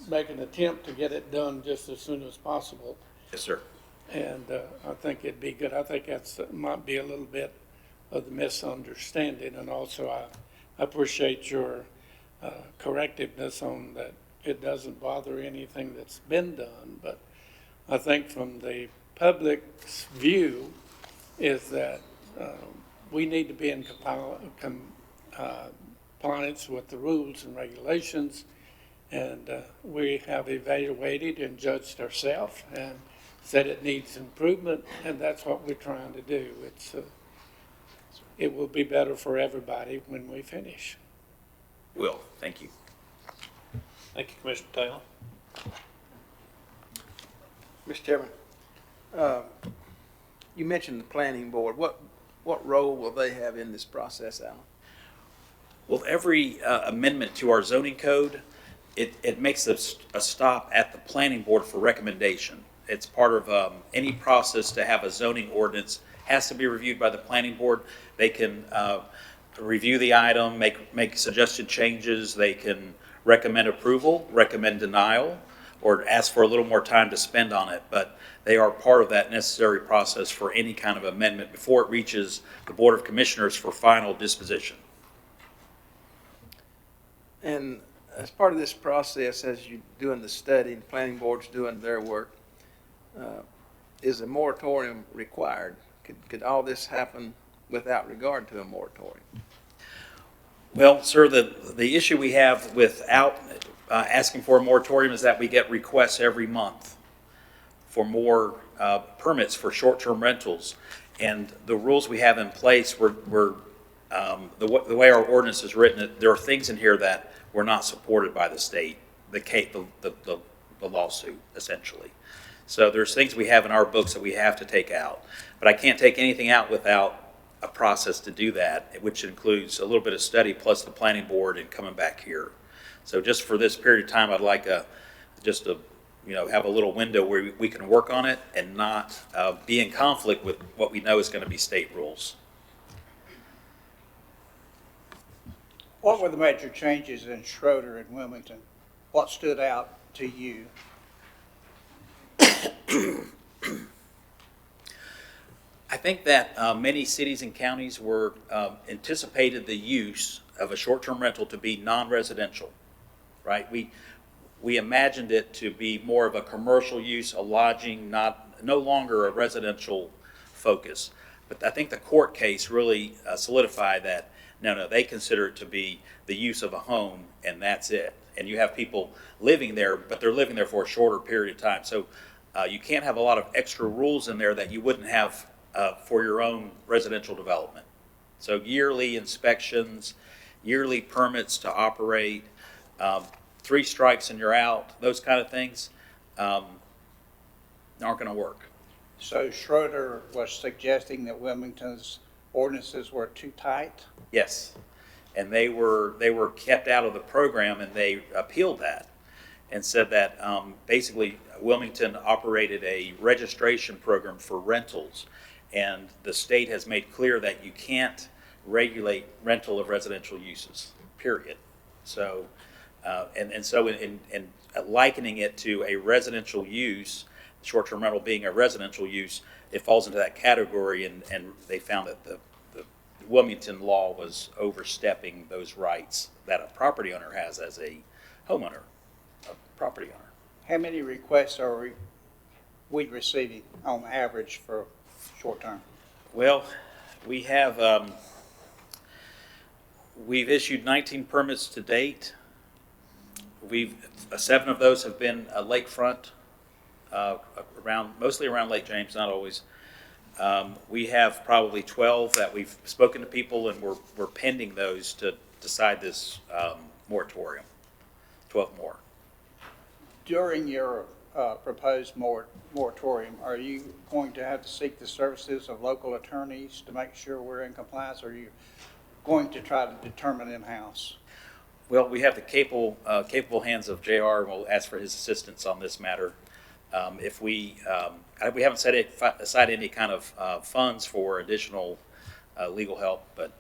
make an attempt to get it done just as soon as possible. Yes, sir. And I think it'd be good. I think that's might be a little bit of the misunderstanding. And also I appreciate your correctiveness on that. It doesn't bother anything that's been done, but I think from the public's view is that we need to be in compliance with the rules and regulations, and we have evaluated and judged ourselves and said it needs improvement, and that's what we're trying to do. It will be better for everybody when we finish. Will, thank you. Thank you, Commissioner Taylor. Mr. Chairman, you mentioned the planning board. What role will they have in this process, Alan? Well, every amendment to our zoning code, it makes a stop at the planning board for recommendation. It's part of any process to have a zoning ordinance has to be reviewed by the planning board. They can review the item, make suggested changes. They can recommend approval, recommend denial, or ask for a little more time to spend on it. But they are part of that necessary process for any kind of amendment before it reaches the Board of Commissioners for final disposition. And as part of this process, as you're doing the study and the planning board's doing their work, is a moratorium required? Could all this happen without regard to a moratorium? Well, sir, the issue we have without asking for a moratorium is that we get requests every month for more permits for short-term rentals. And the rules we have in place, the way our ordinance is written, there are things in here that were not supported by the state, the lawsuit, essentially. So there's things we have in our books that we have to take out. But I can't take anything out without a process to do that, which includes a little bit of study plus the planning board and coming back here. So just for this period of time, I'd like just to have a little window where we can work on it and not be in conflict with what we know is going to be state rules. What were the major changes in Schroeder and Wilmington? What stood out to you? I think that many cities and counties were anticipated the use of a short-term rental to be non-residential, right? We imagined it to be more of a commercial use, a lodging, no longer a residential focus. But I think the court case really solidified that, no, they consider it to be the use of a home, and that's it. And you have people living there, but they're living there for a shorter period of time. So you can't have a lot of extra rules in there that you wouldn't have for your own residential development. So yearly inspections, yearly permits to operate, 3 strikes and you're out, those kind of things aren't going to work. So Schroeder was suggesting that Wilmington's ordinances were too tight? Yes, and they were kept out of the program, and they appealed that and said that basically Wilmington operated a registration program for rentals, and the state has made clear that you can't regulate rental of residential uses, period. So, so in likening it to a residential use, short-term rental being a residential use, it falls into that category, and they found that the Wilmington law was overstepping those rights that a property owner has as a homeowner, a property owner. How many requests are we receiving on average for short term? Well, we have, we've issued 19 permits to date. 7 of those have been lakefront, mostly around Lake James, not always. We have probably 12 that we've spoken to people, and we're pending those to decide this moratorium. 12 more. During your proposed moratorium, are you going to have to seek the services of local attorneys to make sure we're in compliance, or are you going to try to determine in-house? Well, we have the capable hands of JR, and we'll ask for his assistance on this matter. If we haven't set aside any kind of funds for additional legal help, but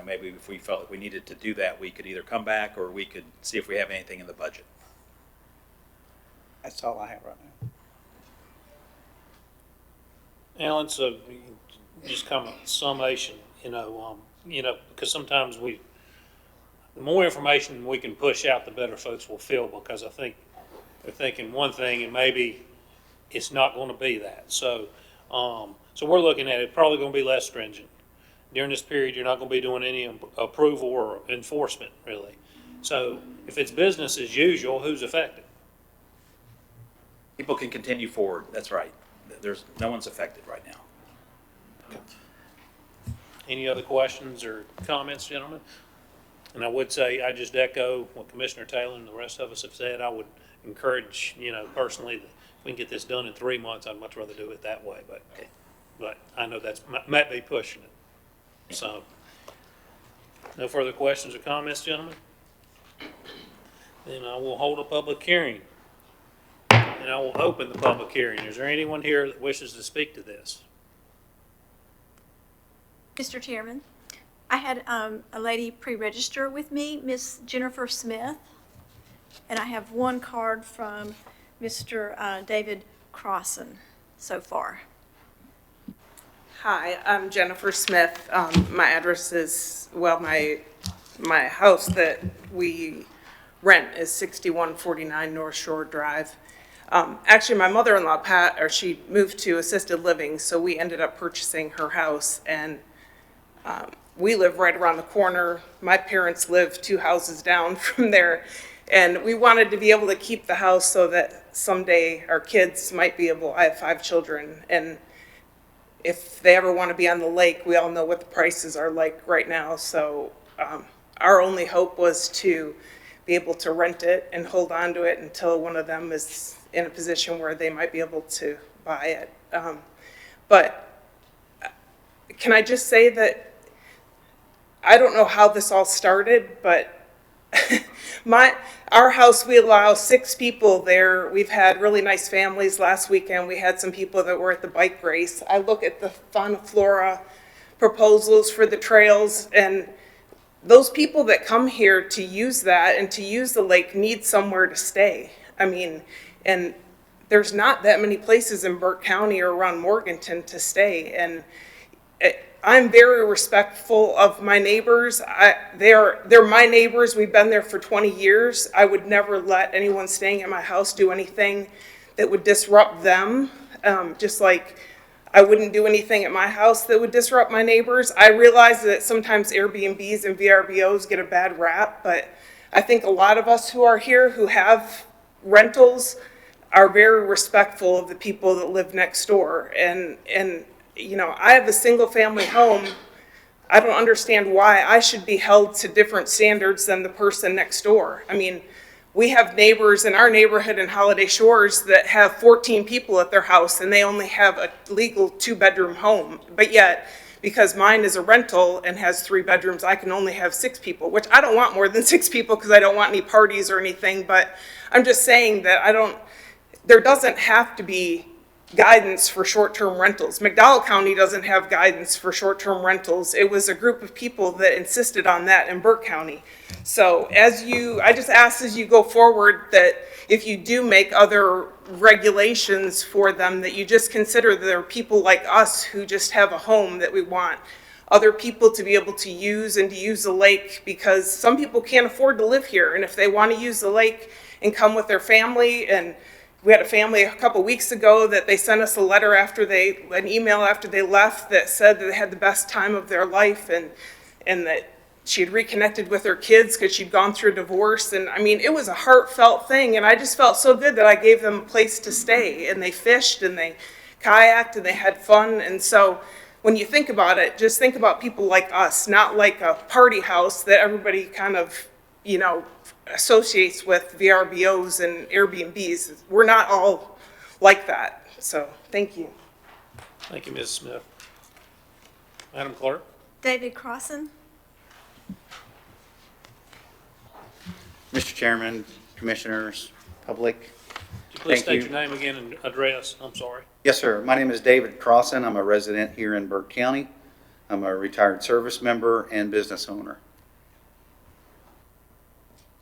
maybe if we felt like we needed to do that, we could either come back or we could see if we have anything in the budget. That's all I have right now. Alan, so just kind of summation, because sometimes the more information we can push out, the better folks will feel, because I think they're thinking one thing and maybe it's not going to be that. So we're looking at it probably going to be less stringent. During this period, you're not going to be doing any approval or enforcement, really. So if it's business as usual, who's affected? People can continue forward. That's right. No one's affected right now. Any other questions or comments, gentlemen? And I would say, I just echo what Commissioner Taylor and the rest of us have said. I would encourage, personally, that if we can get this done in 3 months, I'd much rather do it that way. But I know that's might be pushing it. So, no further questions or comments, gentlemen? Then I will hold a public hearing. And I will open the public hearing. Is there anyone here that wishes to speak to this? Mr. Chairman, I had a lady pre-register with me, Miss Jennifer Smith, and I have one card from Mr. David Crossan so far. Hi, I'm Jennifer Smith. My address is, my house that we rent is 6149 North Shore Drive. Actually, my mother-in-law, she moved to assisted living, so we ended up purchasing her house, and we live right around the corner. My parents live 2 houses down from there, and we wanted to be able to keep the house so that someday our kids might be able, I have 5 children, and if they ever want to be on the lake, we all know what the prices are like right now, so our only hope was to be able to rent it and hold on to it until one of them is in a position where they might be able to buy it. But can I just say that I don't know how this all started, but our house, we allow 6 people there. We've had really nice families. Last weekend, we had some people that were at the bike race. I look at the Fauna Flora proposals for the trails, and those people that come here to use that and to use the lake need somewhere to stay. I mean, and there's not that many places in Burke County or around Morganton to stay. And I'm very respectful of my neighbors. They're my neighbors. We've been there for 20 years. I would never let anyone staying at my house do anything that would disrupt them. Just like I wouldn't do anything at my house that would disrupt my neighbors. I realize that sometimes Airbnbs and VRBOs get a bad rap, but I think a lot of us who are here who have rentals are very respectful of the people that live next door. And you know, I have a single family home. I don't understand why I should be held to different standards than the person next door. I mean, we have neighbors in our neighborhood in Holiday Shores that have 14 people at their house and they only have a legal 2-bedroom home. But yet, because mine is a rental and has 3 bedrooms, I can only have 6 people, which I don't want more than 6 people because I don't want any parties or anything. But I'm just saying that there doesn't have to be guidance for short-term rentals. McDowell County doesn't have guidance for short-term rentals. It was a group of people that insisted on that in Burke County. So I just ask as you go forward that if you do make other regulations for them, that you just consider there are people like us who just have a home that we want other people to be able to use and to use the lake, because some people can't afford to live here. And if they want to use the lake and come with their family, and we had a family a couple weeks ago that they sent us a letter an email after they left that said that they had the best time of their life and that she had reconnected with her kids because she'd gone through a divorce. And I mean, it was a heartfelt thing. And I just felt so good that I gave them a place to stay, and they fished and they kayaked and they had fun. And so when you think about it, just think about people like us, not like a party house that everybody kind of, you know, associates with VRBOs and Airbnbs. We're not all like that. So thank you. Thank you, Ms. Smith. Madam Clerk? David Crossan. Mr. Chairman, Commissioners, public. Could you please Thank state you. your name again and address? I'm sorry. Yes, sir. My name is David Crossan. I'm a resident here in Burke County. I'm a retired service member and business owner.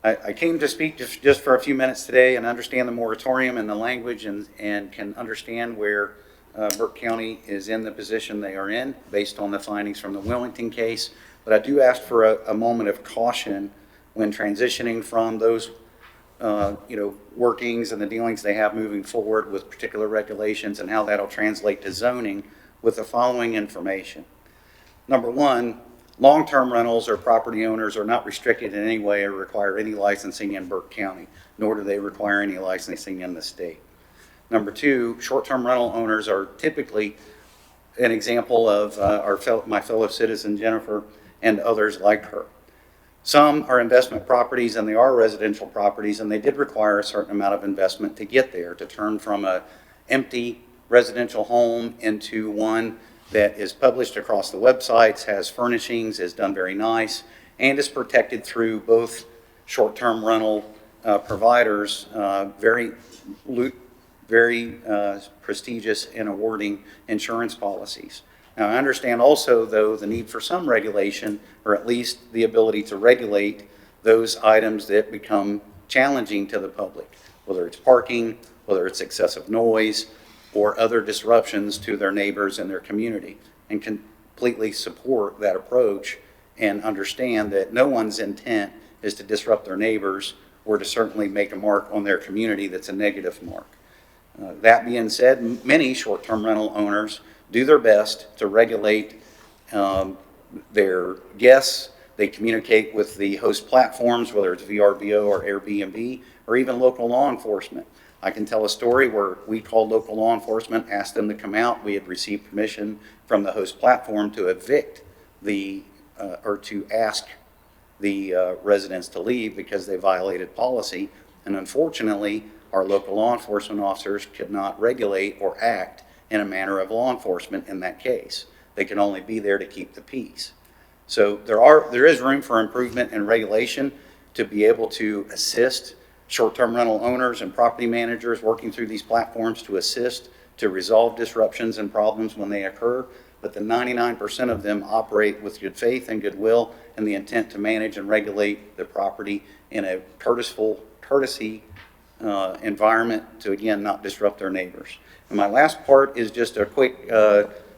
I came to speak just for a few minutes today and understand the moratorium and the language and can understand where Burke County is in the position they are in based on the findings from the Willington case. But I do ask for a moment of caution when transitioning from those workings and the dealings they have moving forward with particular regulations and how that'll translate to zoning with the following information. Number one, long-term rentals or property owners are not restricted in any way or require any licensing in Burke County, nor do they require any licensing in the state. Number two, short-term rental owners are typically an example of my fellow citizen Jennifer and others like her. Some are investment properties and they are residential properties, and they did require a certain amount of investment to get there, to turn from an empty residential home into one that is published across the websites, has furnishings, is done very nice, and is protected through both short-term rental providers, very prestigious in awarding insurance policies. Now, I understand also, though, the need for some regulation, or at least the ability to regulate those items that become challenging to the public, whether it's parking, whether it's excessive noise, or other disruptions to their neighbors and their community, and completely support that approach and understand that no one's intent is to disrupt their neighbors or to certainly make a mark on their community that's a negative mark. That being said, many short-term rental owners do their best to regulate their guests. They communicate with the host platforms, whether it's VRBO or Airbnb, or even local law enforcement. I can tell a story where we called local law enforcement, asked them to come out. We had received permission from the host platform to evict or to ask the residents to leave because they violated policy. And unfortunately, our local law enforcement officers could not regulate or act in a manner of law enforcement in that case. They can only be there to keep the peace. So there is room for improvement and regulation to be able to assist short-term rental owners and property managers working through these platforms to assist to resolve disruptions and problems when they occur. But the 99% of them operate with good faith and goodwill and the intent to manage and regulate the property in a courtesy environment to, again, not disrupt their neighbors. And my last part is just a quick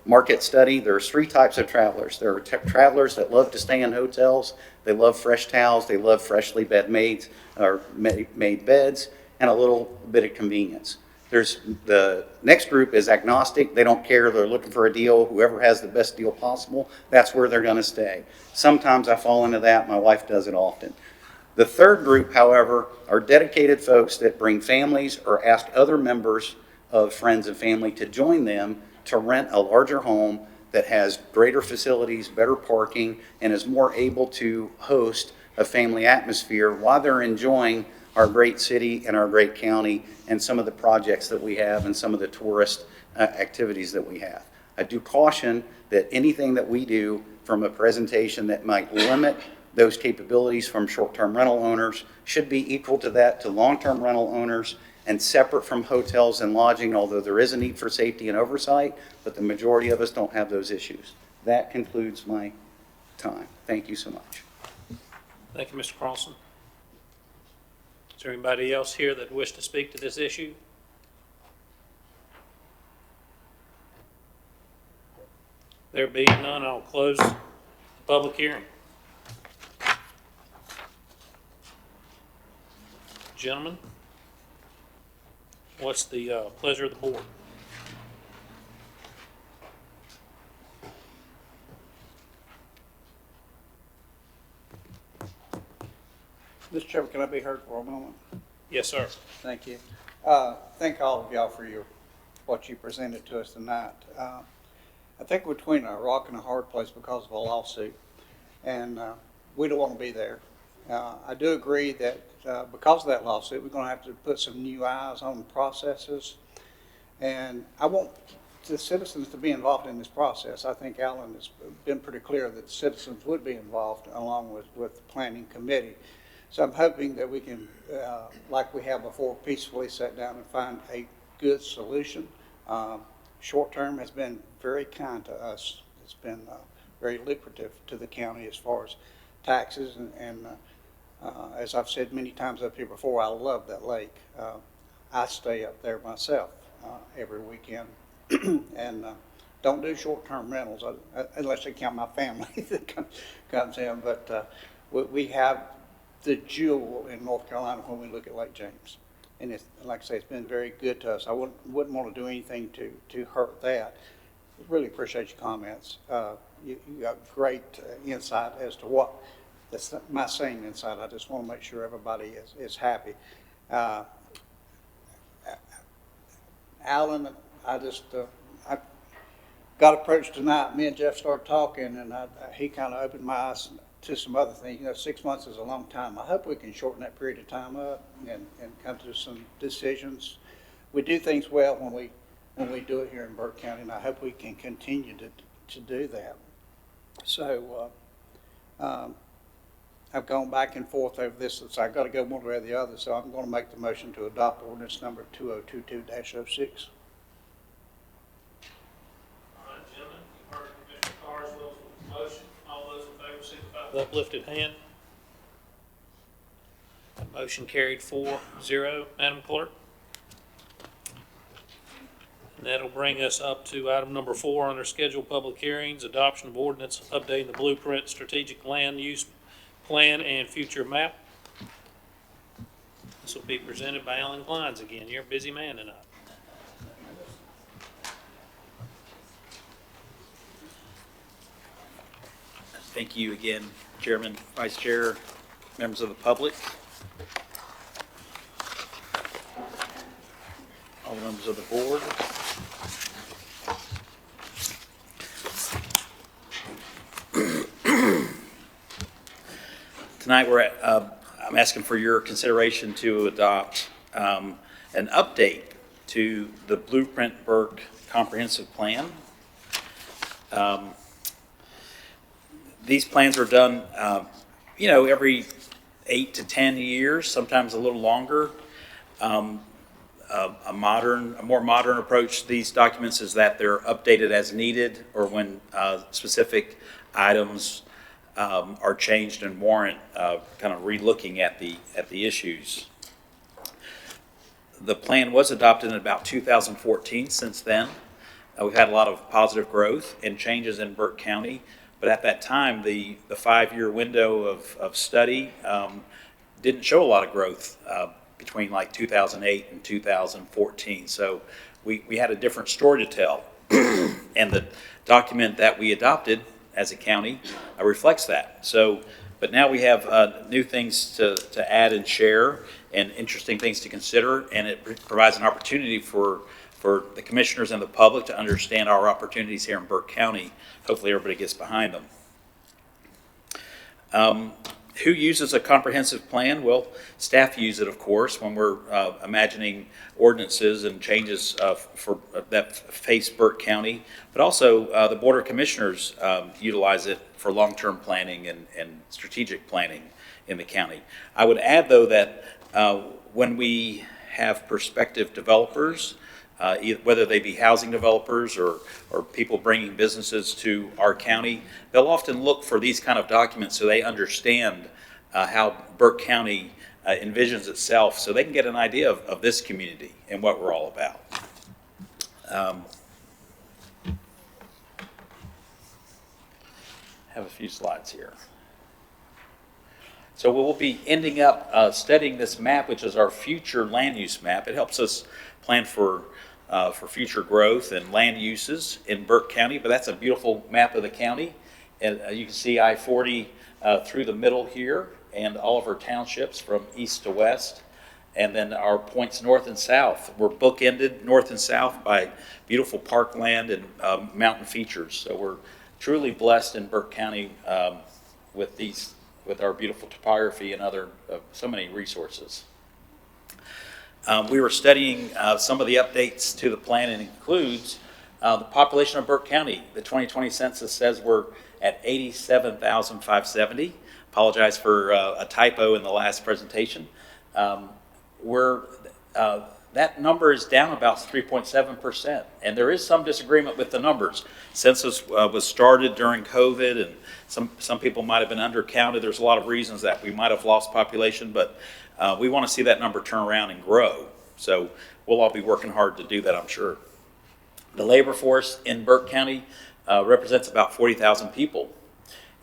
market study. There's 3 types of travelers. There are travelers that love to stay in hotels. They love fresh towels. They love freshly made beds and a little bit of convenience. There's the next group is agnostic. They don't care. They're looking for a deal. Whoever has the best deal possible, that's where they're going to stay. Sometimes I fall into that. My wife does it often. The third group, however, are dedicated folks that bring families or ask other members of friends and family to join them to rent a larger home that has greater facilities, better parking, and is more able to host a family atmosphere while they're enjoying our great city and our great county and some of the projects that we have and some of the tourist activities that we have. I do caution that anything that we do from a presentation that might limit those capabilities from short-term rental owners should be equal to that to long-term rental owners and separate from hotels and lodging, although there is a need for safety and oversight, but the majority of us don't have those issues. That concludes my time. Thank you so much. Thank you, Mr. Carlson. Is there anybody else here that wish to speak to this issue? There being none, I'll close the public hearing. Gentlemen, what's the pleasure of the board? Mr. Chairman, can I be heard for a moment? Yes, sir. Thank you. Thank all of y'all for what you presented to us tonight. I think we're between a rock and a hard place because of a lawsuit, and we don't want to be there. I do agree that because of that lawsuit, we're going to have to put some new eyes on the processes, and I want the citizens to be involved in this process. I think Alan has been pretty clear that citizens would be involved along with the planning committee. So I'm hoping that we can, like we have before, peacefully sit down and find a good solution. Short-term has been very kind to us. It's been very lucrative to the county as far as taxes and as I've said many times up here before, I love that lake. I stay up there myself every weekend and don't do short-term rentals unless I count my family that comes in. But we have the jewel in North Carolina when we look at Lake James. And it's, like I say, it's been very good to us. I wouldn't want to do anything to hurt that. Really appreciate your comments. You got great insight as to what, that's my same insight. I just want to make sure everybody is happy. Alan, I got approached tonight. Me and Jeff started talking, and he kind of opened my eyes to some other things. You know, 6 months is a long time. I hope we can shorten that period of time up and come to some decisions. We do things well when we do it here in Burke County, and I hope we can continue to do that. So I've gone back and forth over this, so I've got to go one way or the other. So I'm going to make the motion to adopt ordinance number 2022-06. Uplifted hand. Motion carried 4-0, Madam Clerk. And that'll bring us up to item number 4 under scheduled public hearings, adoption of ordinance updating the blueprint, strategic land use plan, and future map. This will be presented by Alan Glines again. You're a busy man tonight. Thank you again, Chairman, Vice Chair, members of the public, all members of the board. Tonight I'm asking for your consideration to adopt an an update to the Blueprint Burke Comprehensive Plan. These plans are done, every 8 to 10 years, sometimes a little longer. A more modern approach to these documents is that they're updated as needed or when specific items are changed and warrant kind of relooking at the issues. The plan was adopted in about 2014. Since then, we've had a lot of positive growth and changes in Burke County. But at that time, the 5-year window of study didn't show a lot of growth between like 2008 and 2014. So we had a different story to tell. And the document that we adopted as a county reflects that. So, but now we have new things to add and share and interesting things to consider, and it provides an opportunity for the commissioners and the public to understand our opportunities here in Burke County. Hopefully everybody gets behind them. Who uses a comprehensive plan? Well, staff use it, of course, when we're imagining ordinances and changes that face Burke County. But also, the Board of Commissioners utilize it for long-term planning and strategic planning in the county. I would add, though, that when we have prospective developers, whether they be housing developers or people bringing businesses to our county, they'll often look for these kind of documents so they understand how Burke County envisions itself, so they can get an idea of this community and what we're all about. Have a few slides here. So we'll be ending up studying this map, which is our future land use map. It helps us plan for future growth and land uses in Burke County, but that's a beautiful map of the county. And you can see I-40 through the middle here and all of our townships from east to west. And then our points north and south. We're bookended north and south by beautiful parkland and mountain features. So we're truly blessed in Burke County with our beautiful topography and other so many resources. We were studying some of the updates to the plan, and includes the population of Burke County. The 2020 census says we're at 87,570. Apologize for a typo in the last presentation. That number is down about 3.7%, and there is some disagreement with the numbers. Census was started during COVID, and some people might have been undercounted. There's a lot of reasons that we might have lost population, but we want to see that number turn around and grow. So we'll all be working hard to do that, I'm sure. The labor force in Burke County represents about 40,000 people.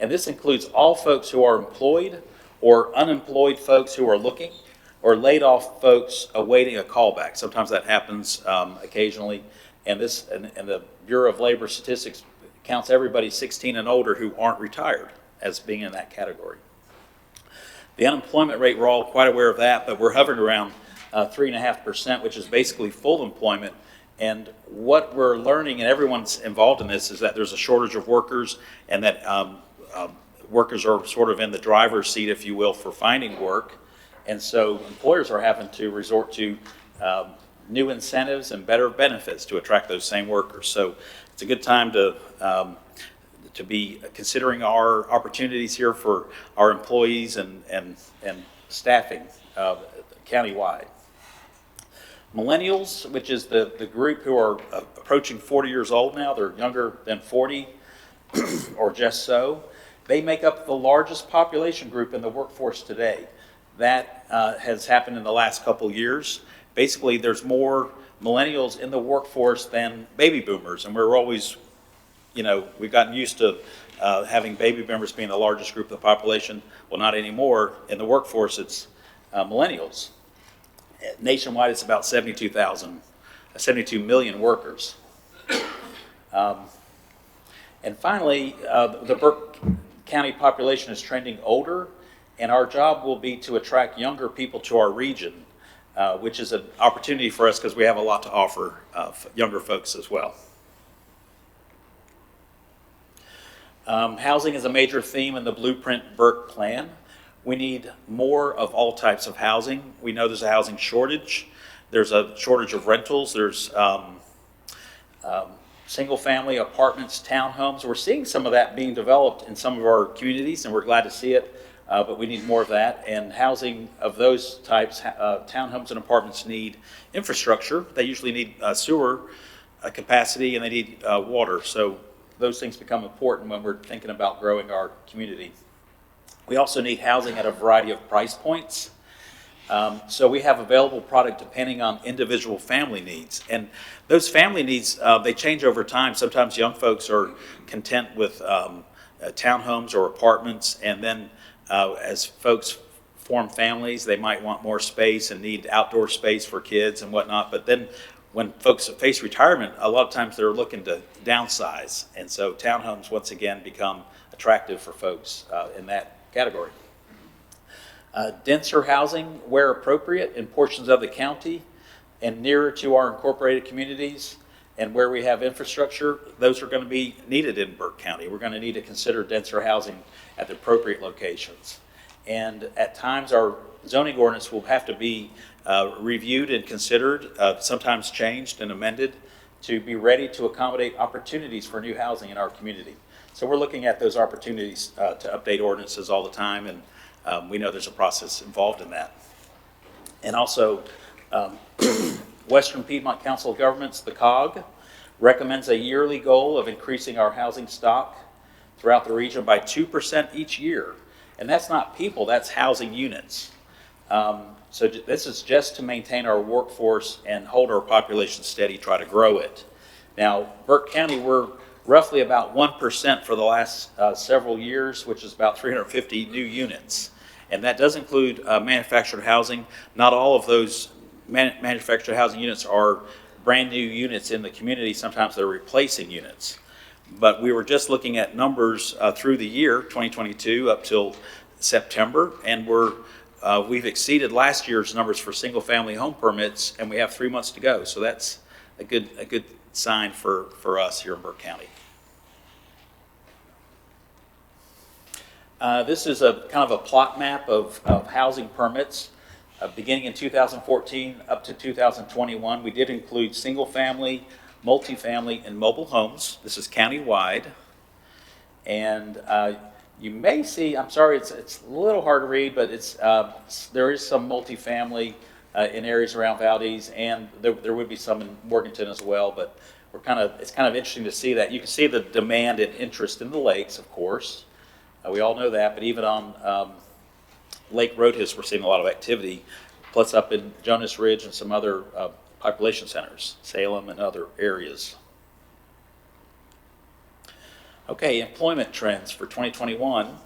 And this includes all folks who are employed or unemployed folks who are looking, or laid off folks awaiting a callback. Sometimes that happens occasionally. And the Bureau of Labor Statistics counts everybody 16 and older who aren't retired as being in that category. The unemployment rate, we're all quite aware of that, but we're hovering around 3.5%, which is basically full employment. And what we're learning, and everyone's involved in this, is that there's a shortage of workers, and that workers are sort of in the driver's seat, if you will, for finding work. And so employers are having to resort to new incentives and better benefits to attract those same workers. So it's a good time to be considering our opportunities here for our employees and staffing countywide. Millennials, which is the group who are approaching 40 years old now, they're younger than 40 or just so, they make up the largest population group in the workforce today. That has happened in the last couple years. Basically, there's more millennials in the workforce than baby boomers, and we're always, we've gotten used to having baby boomers being the largest group of the population. Well, not anymore. In the workforce, it's millennials. Nationwide, it's about 72 million workers. And finally, the Burke County population is trending older, and our job will be to attract younger people to our region, which is an opportunity for us because we have a lot to offer younger folks as well. Housing is a major theme in the Blueprint Burke plan. We need more of all types of housing. We know there's a housing shortage. There's a shortage of rentals. There's single-family apartments, townhomes. We're seeing some of that being developed in some of our communities, and we're glad to see it, but we need more of that. And housing of those types, townhomes and apartments need infrastructure. They usually need sewer capacity, and they need water. So those things become important when we're thinking about growing our community. We also need housing at a variety of price points. So we have available product depending on individual family needs. And those family needs, they change over time. Sometimes young folks are content with townhomes or apartments, and then as folks form families, they might want more space and need outdoor space for kids and whatnot. But then when folks face retirement, a lot of times they're looking to downsize. And so townhomes, once again, become attractive for folks in that category. Denser housing where appropriate in portions of the county and nearer to our incorporated communities and where we have infrastructure, those are going to be needed in Burke County. We're going to need to consider denser housing at the appropriate locations. And at times our zoning ordinance will have to be reviewed and considered, sometimes changed and amended to be ready to accommodate opportunities for new housing in our community. So we're looking at those opportunities to update ordinances all the time, and we know there's a process involved in that. And also, Western Piedmont Council of Governments, the COG, recommends a yearly goal of increasing our housing stock throughout the region by 2% each year. And that's not people, that's housing units. So this is just to maintain our workforce and hold our population steady, try to grow it. Now, Burke County, we're roughly about 1% for the last several years, which is about 350 new units. And that does include manufactured housing. Not all of those manufactured housing units are brand new units in the community. Sometimes they're replacing units. But we were just looking at numbers through the year, 2022, up till September, and we've exceeded last year's numbers for single-family home permits, and we have 3 months to go. So that's a good sign for us here in Burke County. This is a kind of a plot map of housing permits beginning in 2014 up to 2021. We did include single-family, multifamily, and mobile homes. This is county-wide. And you may see, I'm sorry, it's a little hard to read, but there is some multifamily in areas around Valdez, and there would be some in Morganton as well, but it's kind of interesting to see that. You can see the demand and interest in the lakes, of course. We all know that, but even on Lake Roadhus, we're seeing a lot of activity, plus up in Jonas Ridge and some other population centers, Salem and other areas. Okay, employment trends for 2021.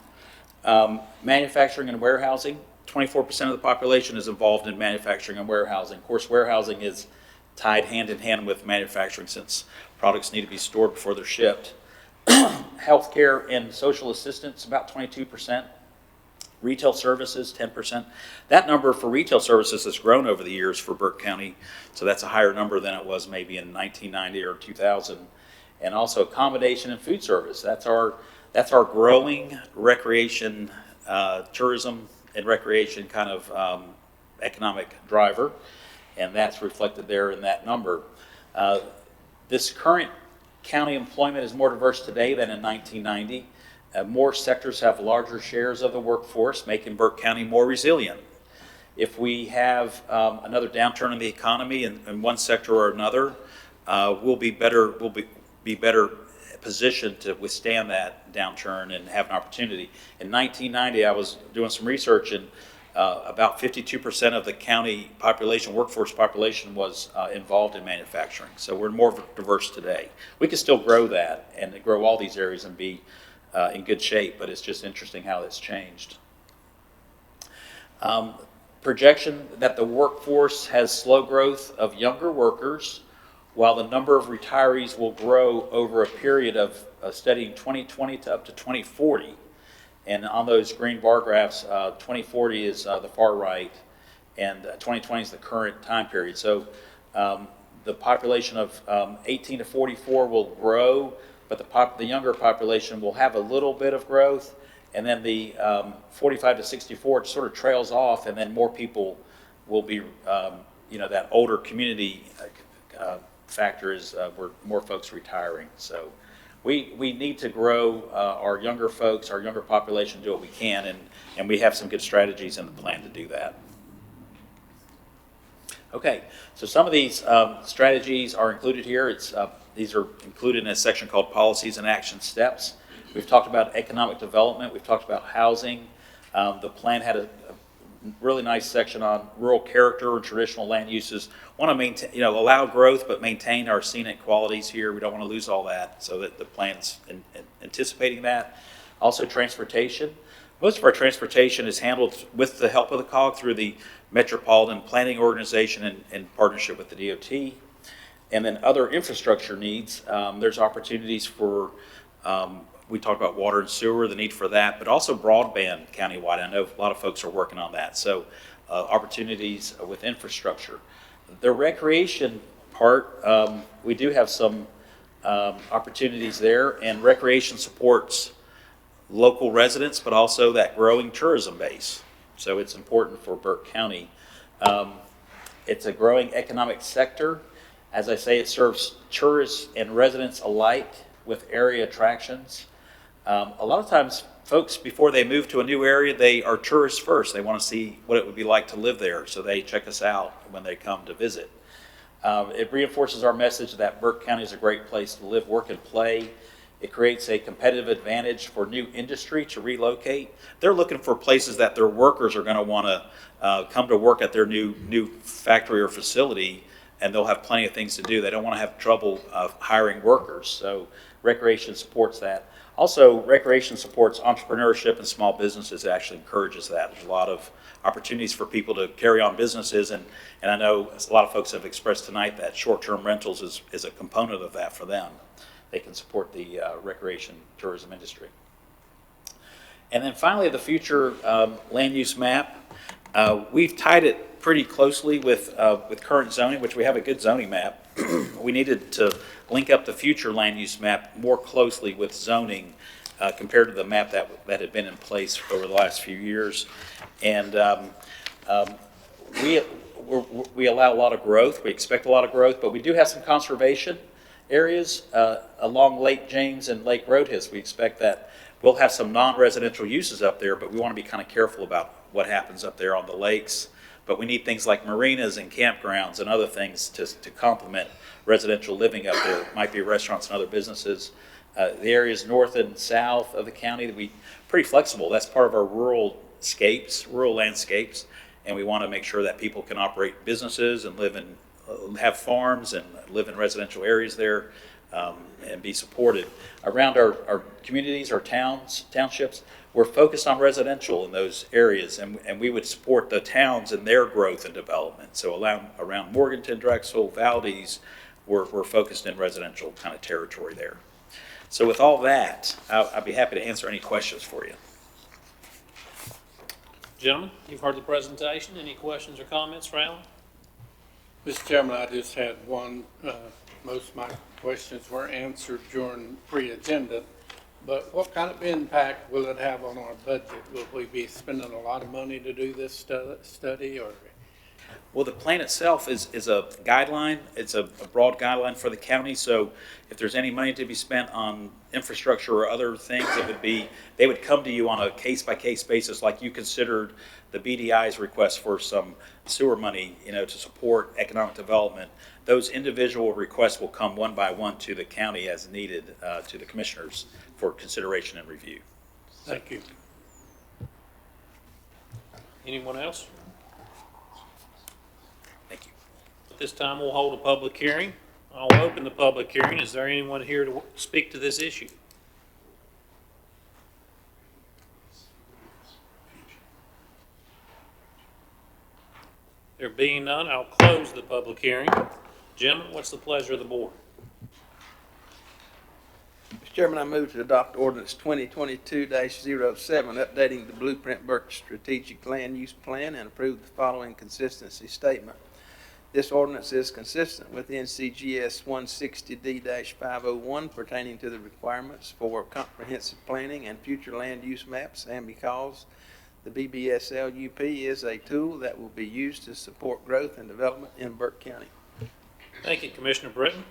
Manufacturing and warehousing, 24% of the population is involved in manufacturing and warehousing. Of course, warehousing is tied hand in hand with manufacturing since products need to be stored before they're shipped. Healthcare and social assistance, about 22%. Retail services, 10%. That number for retail services has grown over the years for Burke County, so that's a higher number than it was maybe in 1990 or 2000. And also accommodation and food service. That's our growing recreation, tourism and recreation kind of economic driver, and that's reflected there in that number. This current county employment is more diverse today than in 1990. More sectors have larger shares of the workforce, making Burke County more resilient. If we have another downturn in the economy in one sector or another, we'll be better positioned to withstand that downturn and have an opportunity. In 1990, I was doing some research, and about 52% of the county population, workforce population, was involved in manufacturing. So we're more diverse today. We can still grow that and grow all these areas and be in good shape, but it's just interesting how it's changed. Projection that the workforce has slow growth of younger workers, while the number of retirees will grow over a period of studying 2020 to up to 2040. And on those green bar graphs, 2040 is the far right, and 2020 is the current time period. So the population of 18 to 44 will grow, but the younger population will have a little bit of growth, and then the 45 to 64 sort of trails off, and then more people will be that older community factor is where more folks retiring. So we need to grow our younger folks, our younger population, do what we can, and we have some good strategies in the plan to do that. Okay, so some of these strategies are included here. These are included in a section called Policies and Action Steps. We've talked about economic development. We've talked about housing. The plan had a really nice section on rural character and traditional land uses. Want to maintain, allow growth, but maintain our scenic qualities here. We don't want to lose all that, so that the plan's anticipating that. Also, transportation. Most of our transportation is handled with the help of the COG through the Metropolitan Planning Organization in partnership with the DOT. And then other infrastructure needs, there's opportunities for, we talked about water and sewer, the need for that, but also broadband countywide. I know a lot of folks are working on that. So opportunities with infrastructure. The recreation part, we do have some opportunities there, and recreation supports local residents, but also that growing tourism base. So it's important for Burke County. It's a growing economic sector. As I say, it serves tourists and residents alike with area attractions. A lot of times, folks, before they move to a new area, they are tourists first. They want to see what it would be like to live there, so they check us out when they come to visit. It reinforces our message that Burke County is a great place to live, work, and play. It creates a competitive advantage for new industry to relocate. They're looking for places that their workers are going to want to come to work at their new factory or facility, and they'll have plenty of things to do. They don't want to have trouble hiring workers, so recreation supports that. Also, recreation supports entrepreneurship and small businesses. It actually encourages that. There's a lot of opportunities for people to carry on businesses, and I know a lot of folks have expressed tonight that short-term rentals is a component of that for them. They can support the recreation tourism industry. And then finally, the future land use map. We've tied it pretty closely with current zoning, which we have a good zoning map. We needed to link up the future land use map more closely with zoning compared to the map that had been in place over the last few years. And we allow a lot of growth. We expect a lot of growth, but we do have some conservation areas along Lake James and Lake Roadhis. We expect that we'll have some non-residential uses up there, but we want to be kind of careful about what happens up there on the lakes. But we need things like marinas and campgrounds and other things to complement residential living up there. It might be restaurants and other businesses. The areas north and south of the county, we pretty flexible. That's part of our rural landscapes, and we want to make sure that people can operate businesses and have farms and live in residential areas there and be supported. Around our communities, our townships, we're focused on residential in those areas, and we would support the towns in their growth and development. So around Morganton, Drexel, Valdez, we're focused in residential kind of territory there. So with all that, I'd be happy to answer any questions for you. Gentlemen, you've heard the presentation. Any questions or comments for Alan? Mr. Chairman, I just had one. Most of my questions were answered during pre-agenda, but what kind of impact will it have on our budget? Will we be spending a lot of money to do this study, or? Well, the plan itself is a guideline. It's a broad guideline for the county. So if there's any money to be spent on infrastructure or other things, they would come to you on a case-by-case basis, like you considered the BDI's request for some sewer money, to support economic development. Those individual requests will come one by one to the county as needed, to the commissioners for consideration and review. Thank you. Anyone else? Thank you. At this time, we'll hold a public hearing. I'll open the public hearing. Is there anyone here to speak to this issue? There being none, I'll close the public hearing. Gentlemen, what's the pleasure of the board? Mr. Chairman, I move to adopt ordinance 2022-07, updating the Blueprint Burke Strategic Land Use Plan, and approve the following consistency statement. This ordinance is consistent with NCGS 160D-501 pertaining to the requirements for comprehensive planning and future land use maps, and because The BBSLUP is a tool that will be used to support growth and development in Burke County. Thank you, Commissioner Britton.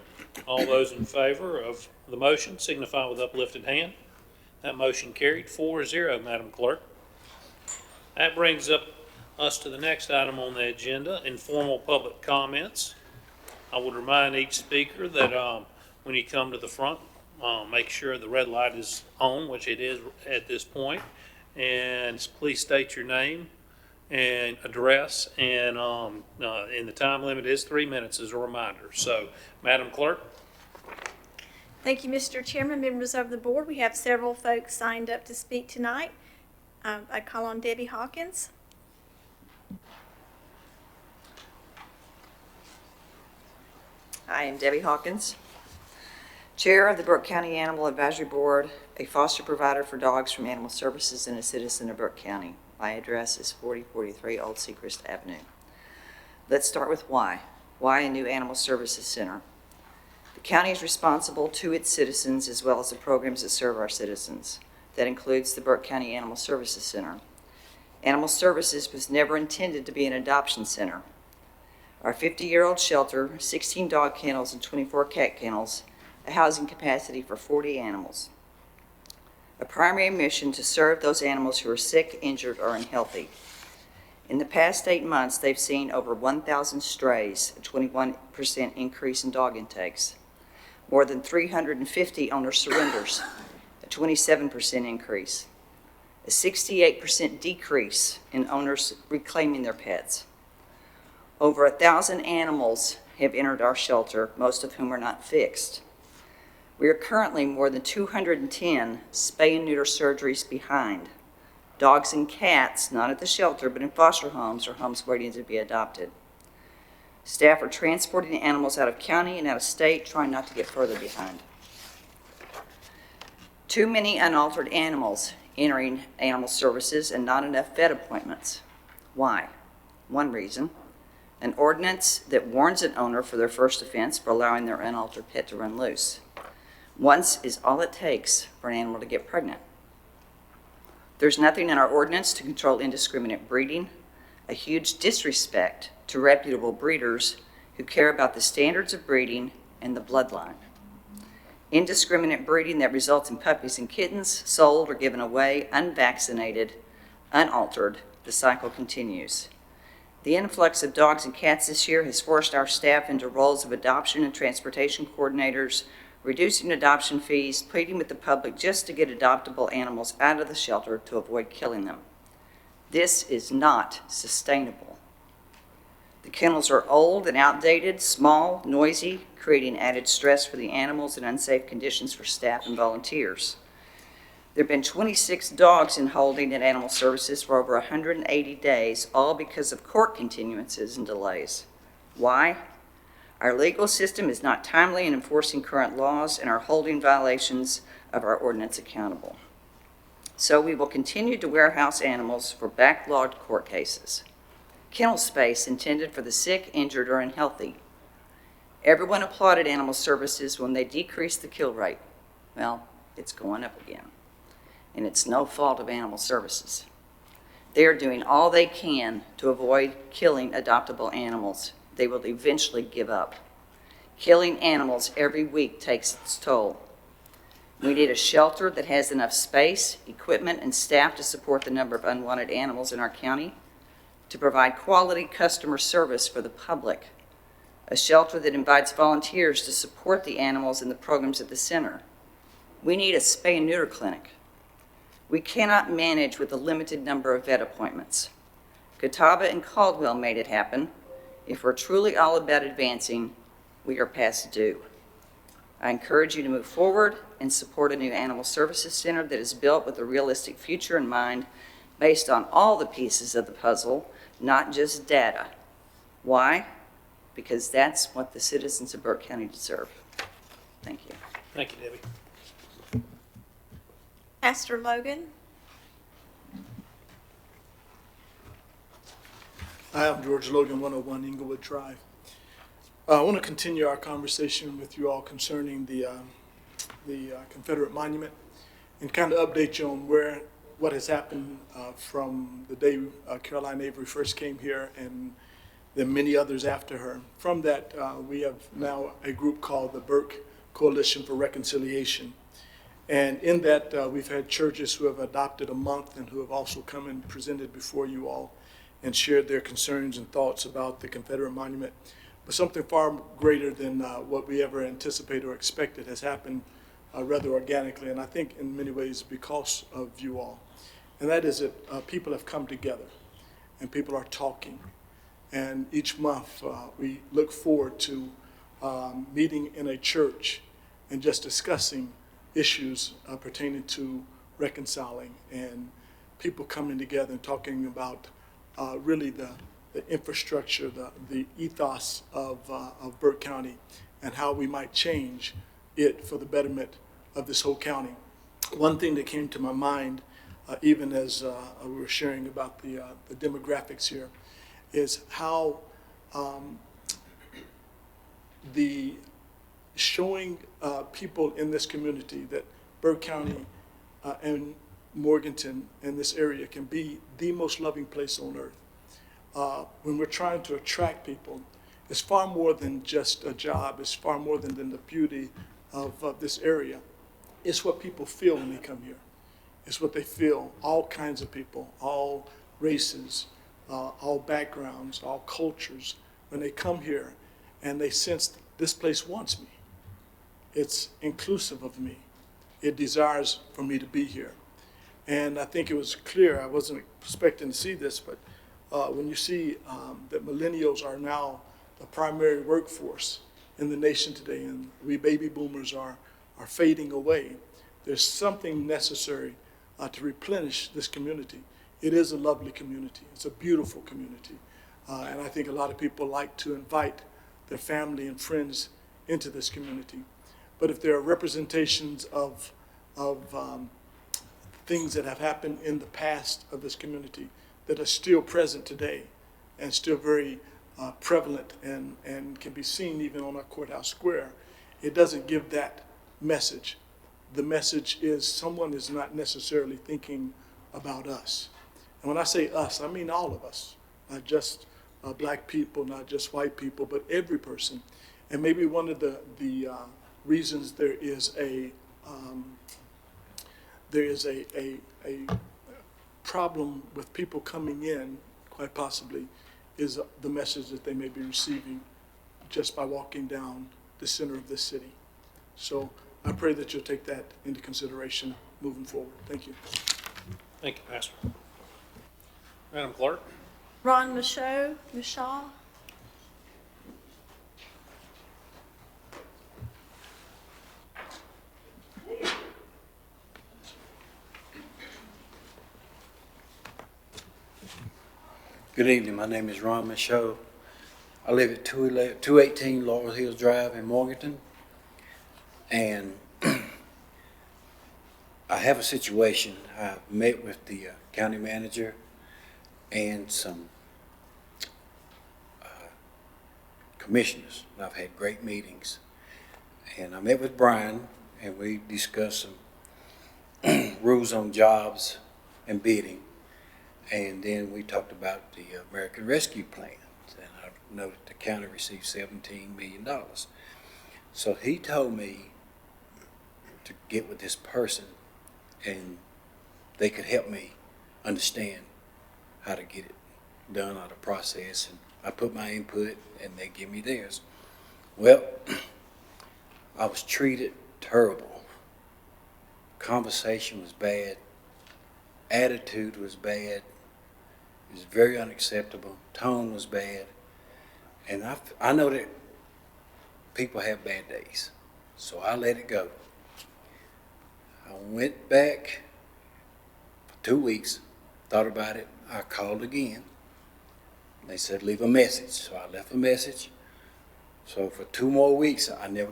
All those in favor of the motion signify with uplifted hand. That motion carried 4-0, Madam Clerk. That brings us to the next item on the agenda, informal public comments. I would remind each speaker that when you come to the front, make sure the red light is on, which it is at this point, and please state your name and address, and the time limit is 3 minutes as a reminder. So, Madam Clerk. Thank you, Mr. Chairman, members of the board. We have several folks signed up to speak tonight. I call on Debbie Hawkins. I am Debbie Hawkins, Chair of the Burke County Animal Advisory Board, a foster provider for dogs from Animal Services, and a citizen of Burke County. My address is 4043 Old Secrest Avenue. Let's start with why. Why a new Animal Services Center? The county is responsible to its citizens as well as the programs that serve our citizens. That includes the Burke County Animal Services Center. Animal Services was never intended to be an adoption center. Our 50-year-old shelter, 16 dog kennels and 24 cat kennels, a housing capacity for 40 animals. A primary mission to serve those animals who are sick, injured, or unhealthy. In the past 8 months, they've seen over 1,000 strays, a 21% increase in dog intakes. More than 350 owner surrenders, a 27% increase. A 68% decrease in owners reclaiming their pets. Over 1,000 animals have entered our shelter, most of whom are not fixed. We are currently more than 210 spay and neuter surgeries behind. Dogs and cats, not at the shelter, but in foster homes or homes waiting to be adopted. Staff are transporting animals out of county and out of state, trying not to get further behind. Too many unaltered animals entering animal services and not enough vet appointments. Why? One reason, an ordinance that warns an owner for their first offense for allowing their unaltered pet to run loose. Once is all it takes for an animal to get pregnant. There's nothing in our ordinance to control indiscriminate breeding, a huge disrespect to reputable breeders who care about the standards of breeding and the bloodline. Indiscriminate breeding that results in puppies and kittens sold or given away, unvaccinated, unaltered, the cycle continues. The influx of dogs and cats this year has forced our staff into roles of adoption and transportation coordinators, reducing adoption fees, pleading with the public just to get adoptable animals out of the shelter to avoid killing them. This is not sustainable. The kennels are old and outdated, small, noisy, creating added stress for the animals and unsafe conditions for staff and volunteers. There have been 26 dogs in holding at Animal Services for over 180 days, all because of court continuances and delays. Why? Our legal system is not timely in enforcing current laws and are holding violations of our ordinance accountable. So we will continue to warehouse animals for backlogged court cases. Kennel space intended for the sick, injured, or unhealthy. Everyone applauded Animal Services when they decreased the kill rate. Well, it's going up again. And it's no fault of Animal Services. They are doing all they can to avoid killing adoptable animals. They will eventually give up. Killing animals every week takes its toll. We need a shelter that has enough space, equipment, and staff to support the number of unwanted animals in our county, to provide quality customer service for the public, a shelter that invites volunteers to support the animals and the programs at the center. We need a spay and neuter clinic. We cannot manage with a limited number of vet appointments. Catawba and Caldwell made it happen. If we're truly all about advancing, we are past due. I encourage you to move forward and support a new Animal Services Center that is built with a realistic future in mind, based on all the pieces of the puzzle, not just data. Why? Because that's what the citizens of Burke County deserve. Thank you. Thank you, Debbie. Pastor Logan. Hi, I'm George Logan, 101 Inglewood Drive. I want to continue our conversation with you all concerning the Confederate Monument and kind of update you on where what has happened from the day Caroline Avery first came here and then many others after her. From that, we have now a group called the Burke Coalition for Reconciliation. And in that, we've had churches who have adopted a month and who have also come and presented before you all and shared their concerns and thoughts about the Confederate monument. But something far greater than what we ever anticipated or expected has happened rather organically, and I think in many ways because of you all. And that is that people have come together and people are talking. And each month we look forward to meeting in a church and just discussing issues pertaining to reconciling and people coming together and talking about really the infrastructure, the ethos of Burke County and how we might change it for the betterment of this whole county. One thing that came to my mind, even as we were sharing about the demographics here, is how the showing people in this community that Burke County and Morganton and this area can be the most loving place on earth. When we're trying to attract people, it's far more than just a job. It's far more than the beauty of this area. It's what people feel when they come here. It's what they feel, all kinds of people, all races, all backgrounds, all cultures, when they come here and they sense this place wants me. It's inclusive of me. It desires for me to be here. And I think it was clear, I wasn't expecting to see this, but when you see that millennials are now the primary workforce in the nation today, and we baby boomers are fading away, there's something necessary to replenish this community. It is a lovely community. It's a beautiful community. And I think a lot of people like to invite their family and friends into this community. But if there are representations of things that have happened in the past of this community that are still present today and still very prevalent and can be seen even on our courthouse square, it doesn't give that message. The message is someone is not necessarily thinking about us. And when I say us, I mean all of us, not just black people, not just white people, but every person. And maybe one of the reasons there is a problem with people coming in, quite possibly, is the message that they may be receiving just by walking down the center of this city. So I pray that you'll take that into consideration moving forward. Thank you. Thank you, Pastor. Madam Clerk. Ron Michaud. Good evening. My name is Ron Michaud. I live at 218 Laurel Hills Drive in Morganton. And I have a situation. I met with the county manager and some commissioners. I've had great meetings. And I met with Brian and we discussed some rules on jobs and bidding. And then we talked about the American Rescue Plan. And I know that the county received $17 million. So he told me to get with this person and they could help me understand how to get it done, how to process. And I put my input and they give me theirs. Well, I was treated terrible. Conversation was bad. Attitude was bad. It was very unacceptable. Tone was bad. And I know that people have bad days. So I let it go. I went back for 2 weeks, thought about it. I called again. They said, leave a message. So I left a message. So for 2 more weeks, I never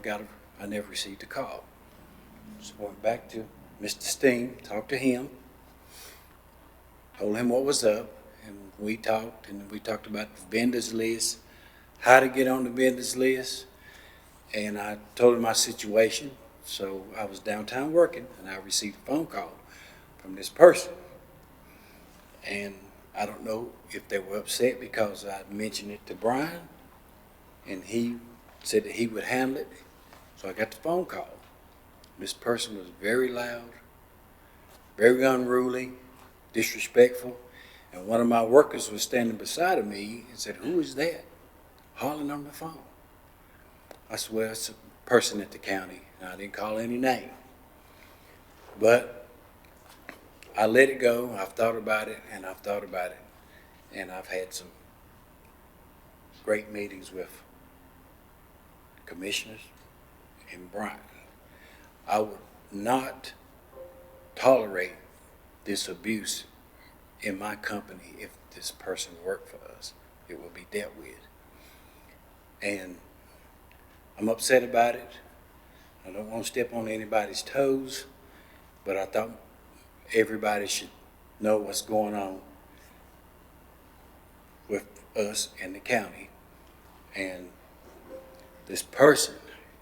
received a call. So I went back to Mr. Steen, talked to him, told him what was up, and we talked about the vendors list, how to get on the vendors list, and I told him my situation. So I was downtown working, and I received a phone call from this person. And I don't know if they were upset because I mentioned it to Brian, and he said that he would handle it. So I got the phone call. This person was very loud, very unruly, disrespectful, and one of my workers was standing beside of me and said, "Who is that hollering on the phone?" I said, "Well, it's a person at the county," and I didn't call any name. But I let it go. I've thought about it, and I've thought about it, and I've had some great meetings with commissioners and Brian. I would not tolerate this abuse in my company if this person worked for us. It will be dealt with. And I'm upset about it. I don't want to step on anybody's toes, but I thought everybody should know what's going on with us and the county. And this person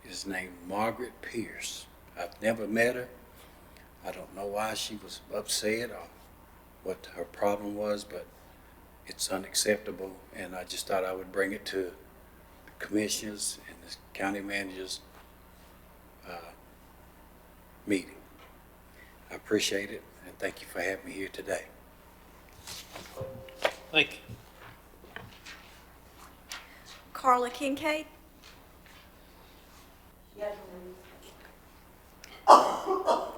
is named Margaret Pierce. I've never met her. I don't know why she was upset or what her problem was, but it's unacceptable, and I just thought I would bring it to the commissioners and the county manager's meeting. I appreciate it, and thank you for having me here today. Thank you. Carla Kincaid.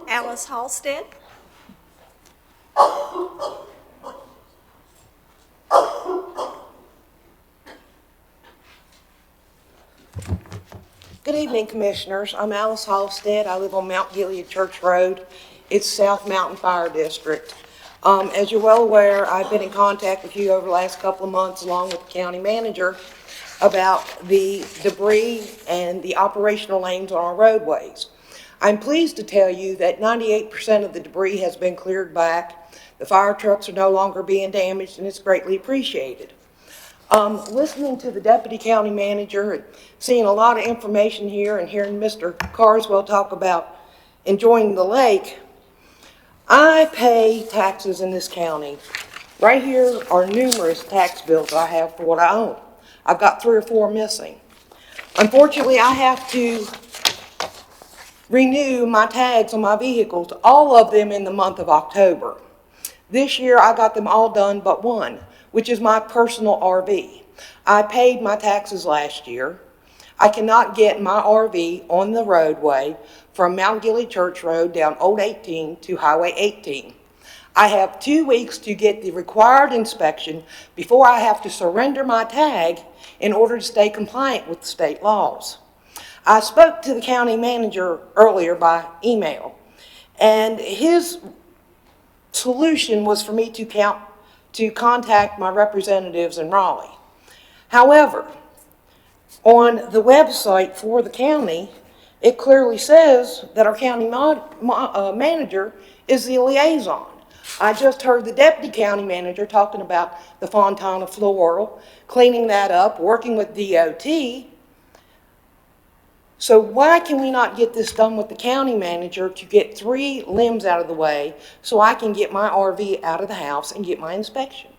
Alice Halstead. Good evening, Commissioners. I'm Alice Halstead. I live on Mount Gilead Church Road. It's South Mountain Fire District. As you're well aware, I've been in contact with you over the last couple of months, along with the county manager, about the debris and the operational lanes on our roadways. I'm pleased to tell you that 98% of the debris has been cleared back. The fire trucks are no longer being damaged, and it's greatly appreciated. Listening to the deputy county manager and seeing a lot of information here and hearing Mr. Carswell talk about enjoying the lake, I pay taxes in this county. Right here are numerous tax bills I have for what I own. I've got 3 or 4 missing. Unfortunately, I have to renew my tags on my vehicles, all of them in the month of October. This year, I got them all done but one, which is my personal RV. I paid my taxes last year. I cannot get my RV on the roadway from Mount Gilead Church Road down Old 18 to Highway 18. I have 2 weeks to get the required inspection before I have to surrender my tag in order to stay compliant with the state laws. I spoke to the county manager earlier by email, and his solution was for me to contact my representatives in Raleigh. However, on the website for the county, it clearly says that our county manager is the liaison. I just heard the deputy county manager talking about the Fontana floor, cleaning that up, working with DOT. So why can we not get this done with the county manager to get 3 limbs out of the way so I can get my RV out of the house and get my inspection?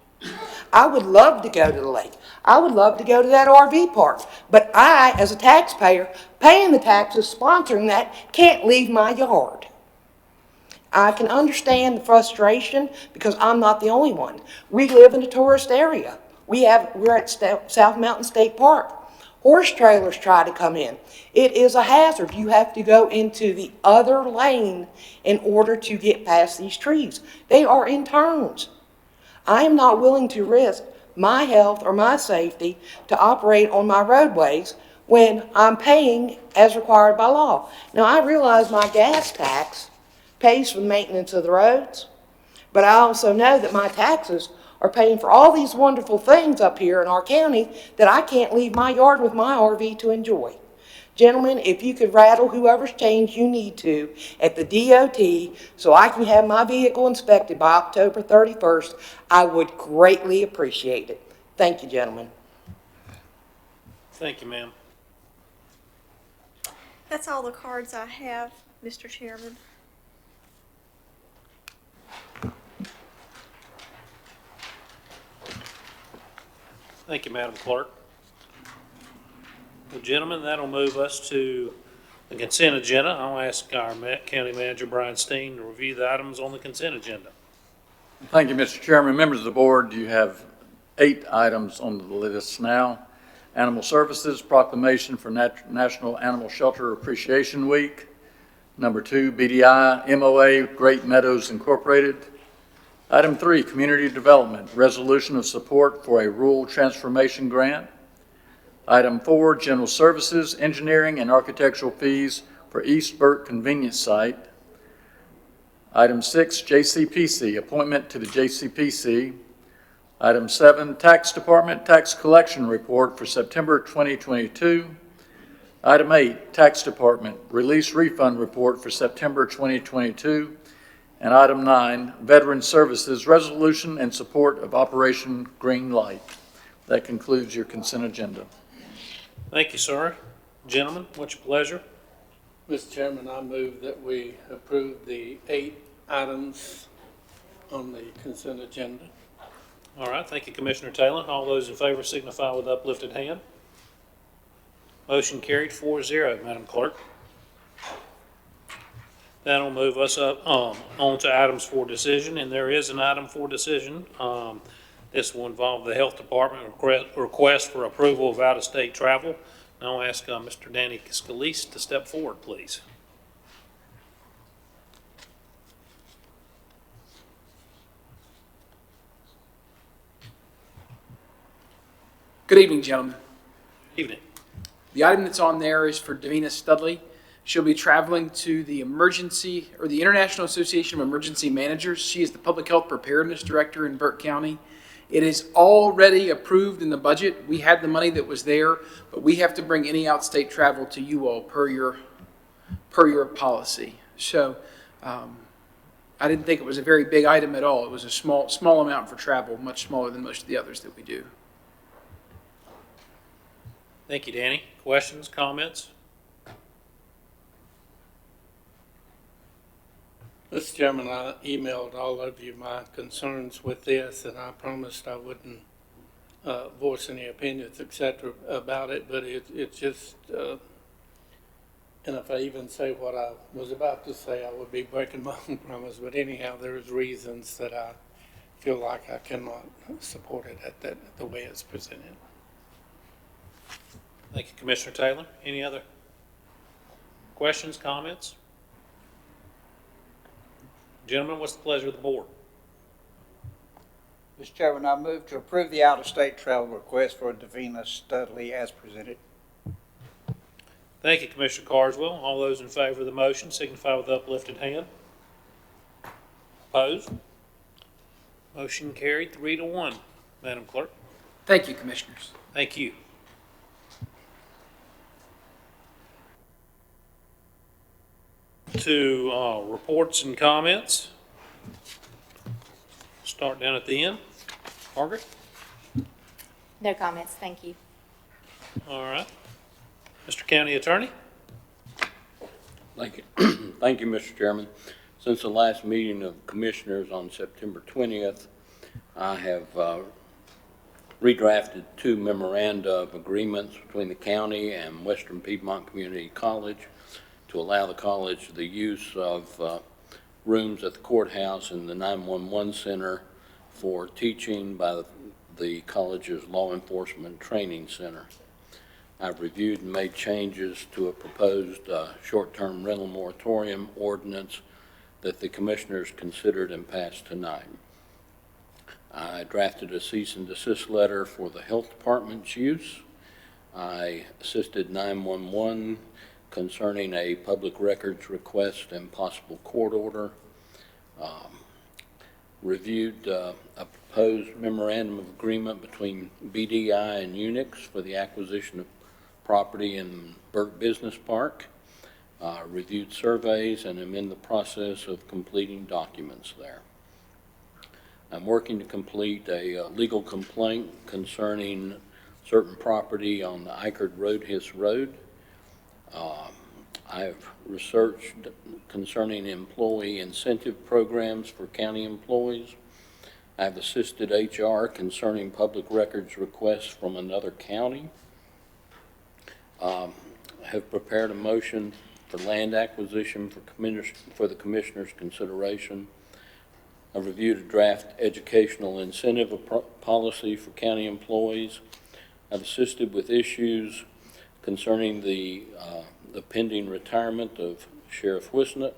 I would love to go to the lake. I would love to go to that RV park. But I, as a taxpayer, paying the taxes, sponsoring that, can't leave my yard. I can understand the frustration because I'm not the only one. We live in a tourist area. We're at South Mountain State Park. Horse trailers try to come in. It is a hazard. You have to go into the other lane in order to get past these trees. They are in turns. I am not willing to risk my health or my safety to operate on my roadways when I'm paying as required by law. Now, I realize my gas tax pays for the maintenance of the roads, but I also know that my taxes are paying for all these wonderful things up here in our county that I can't leave my yard with my RV to enjoy. Gentlemen, if you could rattle whoever's change you need to at the DOT so I can have my vehicle inspected by October 31st, I would greatly appreciate it. Thank you, gentlemen. Thank you, ma'am. That's all the cards I have, Mr. Chairman. Thank you, Madam Clerk. Well, gentlemen, that'll move us to the consent agenda. I'll ask our County Manager, Brian Steen, to review the items on the consent agenda. Thank you, Mr. Chairman. Members of the board, you have 8 items on the list now. Animal Services, proclamation for National Animal Shelter Appreciation Week. Number 2, BDI, MOA, Great Meadows Incorporated. Item 3, Community Development, resolution of support for a rural transformation grant. Item 4, General Services, engineering and architectural fees for East Burke Convenience Site. Item 6, JCPC, appointment to the JCPC. Item 7, Tax Department Tax Collection Report for September 2022. Item 8, Tax Department Release Refund Report for September 2022. And item 9, Veteran Services Resolution in support of Operation Green Light. That concludes your consent agenda. Thank you, sir. Gentlemen, what's your pleasure? Mr. Chairman, I move that we approve the 8 items on the consent agenda. All right, thank you, Commissioner Taylor. All those in favor signify with uplifted hand. Motion carried 4-0, Madam Clerk. That'll move us up on to items for decision, and there is an item for decision. This will involve the Health Department request for approval of out-of-state travel. And I'll ask Mr. Danny Scalise to step forward, please. Good evening, gentlemen. Evening. The item that's on there is for Davina Studley. She'll be traveling to the International Association of Emergency Managers. She is the Public Health Preparedness Director in Burke County. It is already approved in the budget. We had the money that was there, but we have to bring any out-state travel to you all per your policy. So I didn't think it was a very big item at all. It was a small amount for travel, much smaller than most of the others that we do. Thank you, Danny. Questions, comments? Mr. Chairman, I emailed all of you my concerns with this, and I promised I wouldn't voice any opinions, et cetera, about it, but it's just, and if I even say what I was about to say, I would be breaking my own promise. But anyhow, there's reasons that I feel like I cannot support it at the way it's presented. Thank you, Commissioner Taylor. Any other questions, comments? Gentlemen, what's the pleasure of the board? Mr. Chairman, I move to approve the out-of-state travel request for Davina Studley as presented. Thank you, Commissioner Carswell. All those in favor of the motion signify with uplifted hand. Opposed? Motion carried 3-1. Madam Clerk. Thank you, Commissioners. Thank you. To reports and comments. Start down at the end. Margaret? No comments, thank you. All right. Mr. County Attorney? Thank you. Thank you, Mr. Chairman. Since the last meeting of commissioners on September 20th, I have redrafted 2 memoranda of agreements between the county and Western Piedmont Community College to allow the college the use of rooms at the courthouse and the 911 center for teaching by the college's Law Enforcement Training Center. I've reviewed and made changes to a proposed short-term rental moratorium ordinance that the commissioners considered and passed tonight. I drafted a cease and desist letter for the health department's use. I assisted 911 concerning a public records request and possible court order. Reviewed a proposed memorandum of agreement between BDI and Unix for the acquisition of property in Burke Business Park. Reviewed surveys and am in the process of completing documents there. I'm working to complete a legal complaint concerning certain property on the Eichard Road, Hiss Road. I've researched concerning employee incentive programs for county employees. I've assisted HR concerning public records requests from another county. Have prepared a motion for land acquisition for the Commissioner's consideration. I've reviewed a draft educational incentive policy for county employees. I've assisted with issues concerning the pending retirement of Sheriff Wisnett.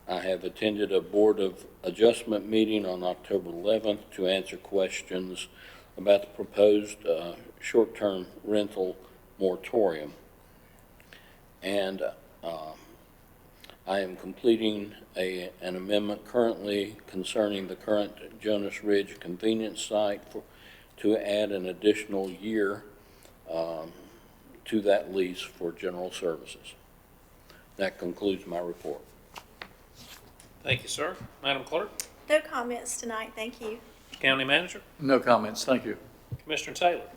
I have attended a Board of Adjustment meeting on October 11th to answer questions about the proposed short-term rental moratorium. And I am completing an amendment currently concerning the current Jonas Ridge convenience site to add an additional year to that lease for general services. That concludes my report. Thank you, sir. Madam Clerk, No comments tonight, thank you. County Manager, No comments, thank you. Commissioner Taylor.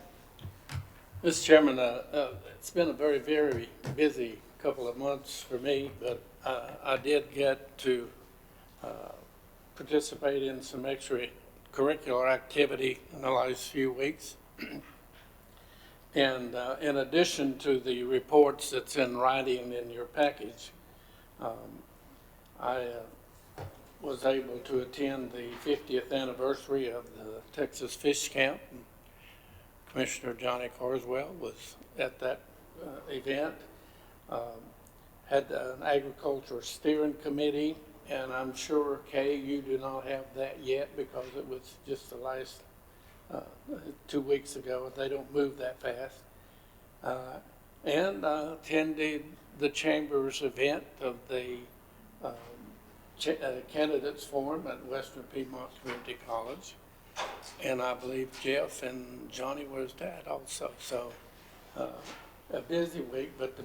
Mr. Chairman, it's been a very, very busy couple of months for me, but I did get to participate in some extracurricular activity in the last few weeks. And in addition to the reports that's in writing in your package, I was able to attend the 50th anniversary of the Texas Fish Camp. Commissioner Johnny Carswell was at that event. Had an agriculture steering committee, and I'm sure, Kay, you do not have that yet because it was just the last 2 weeks ago. They don't move that fast. And attended the Chamber's event of the Candidates Forum at Western Piedmont Community College. And I believe Jeff and Johnny was that also. So a busy week, but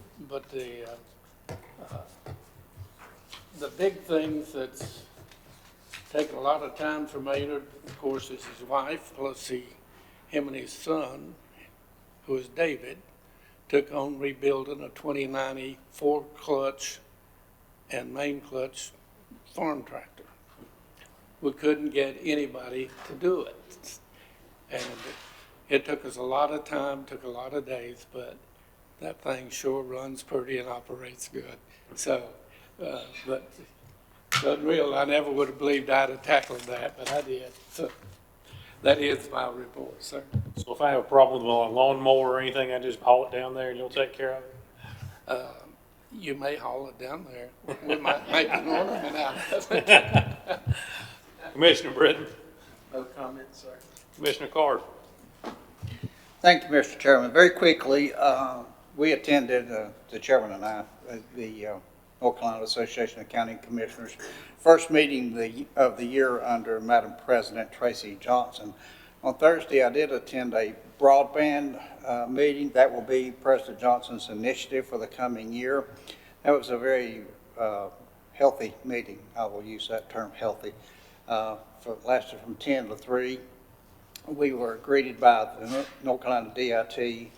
the big things that's taken a lot of time for Maynard, of course, is his wife, plus him and his son, who is David, took on rebuilding a 2090 4-clutch and main clutch farm tractor. We couldn't get anybody to do it. And it took us a lot of time, took a lot of days, but that thing sure runs pretty and operates good. So, but unreal, I never would have believed I'd have tackled that, but I did. So that is my report, sir. So if I have a problem with my lawnmower or anything, I just haul it down there and you'll take care of it? You may haul it down there. We might make an ornament out of it. Commissioner Britton. No comments, sir. Commissioner Card. Thank you, Mr. Chairman. Very quickly, we attended, the chairman and I, the North Carolina Association of County Commissioners, first meeting of the year under Madam President Tracy Johnson. On Thursday, I did attend a broadband meeting. That will be President Johnson's initiative for the coming year. That was a very healthy meeting. I will use that term, healthy. Lasted from 10 to 3. We were greeted by the North Carolina DIT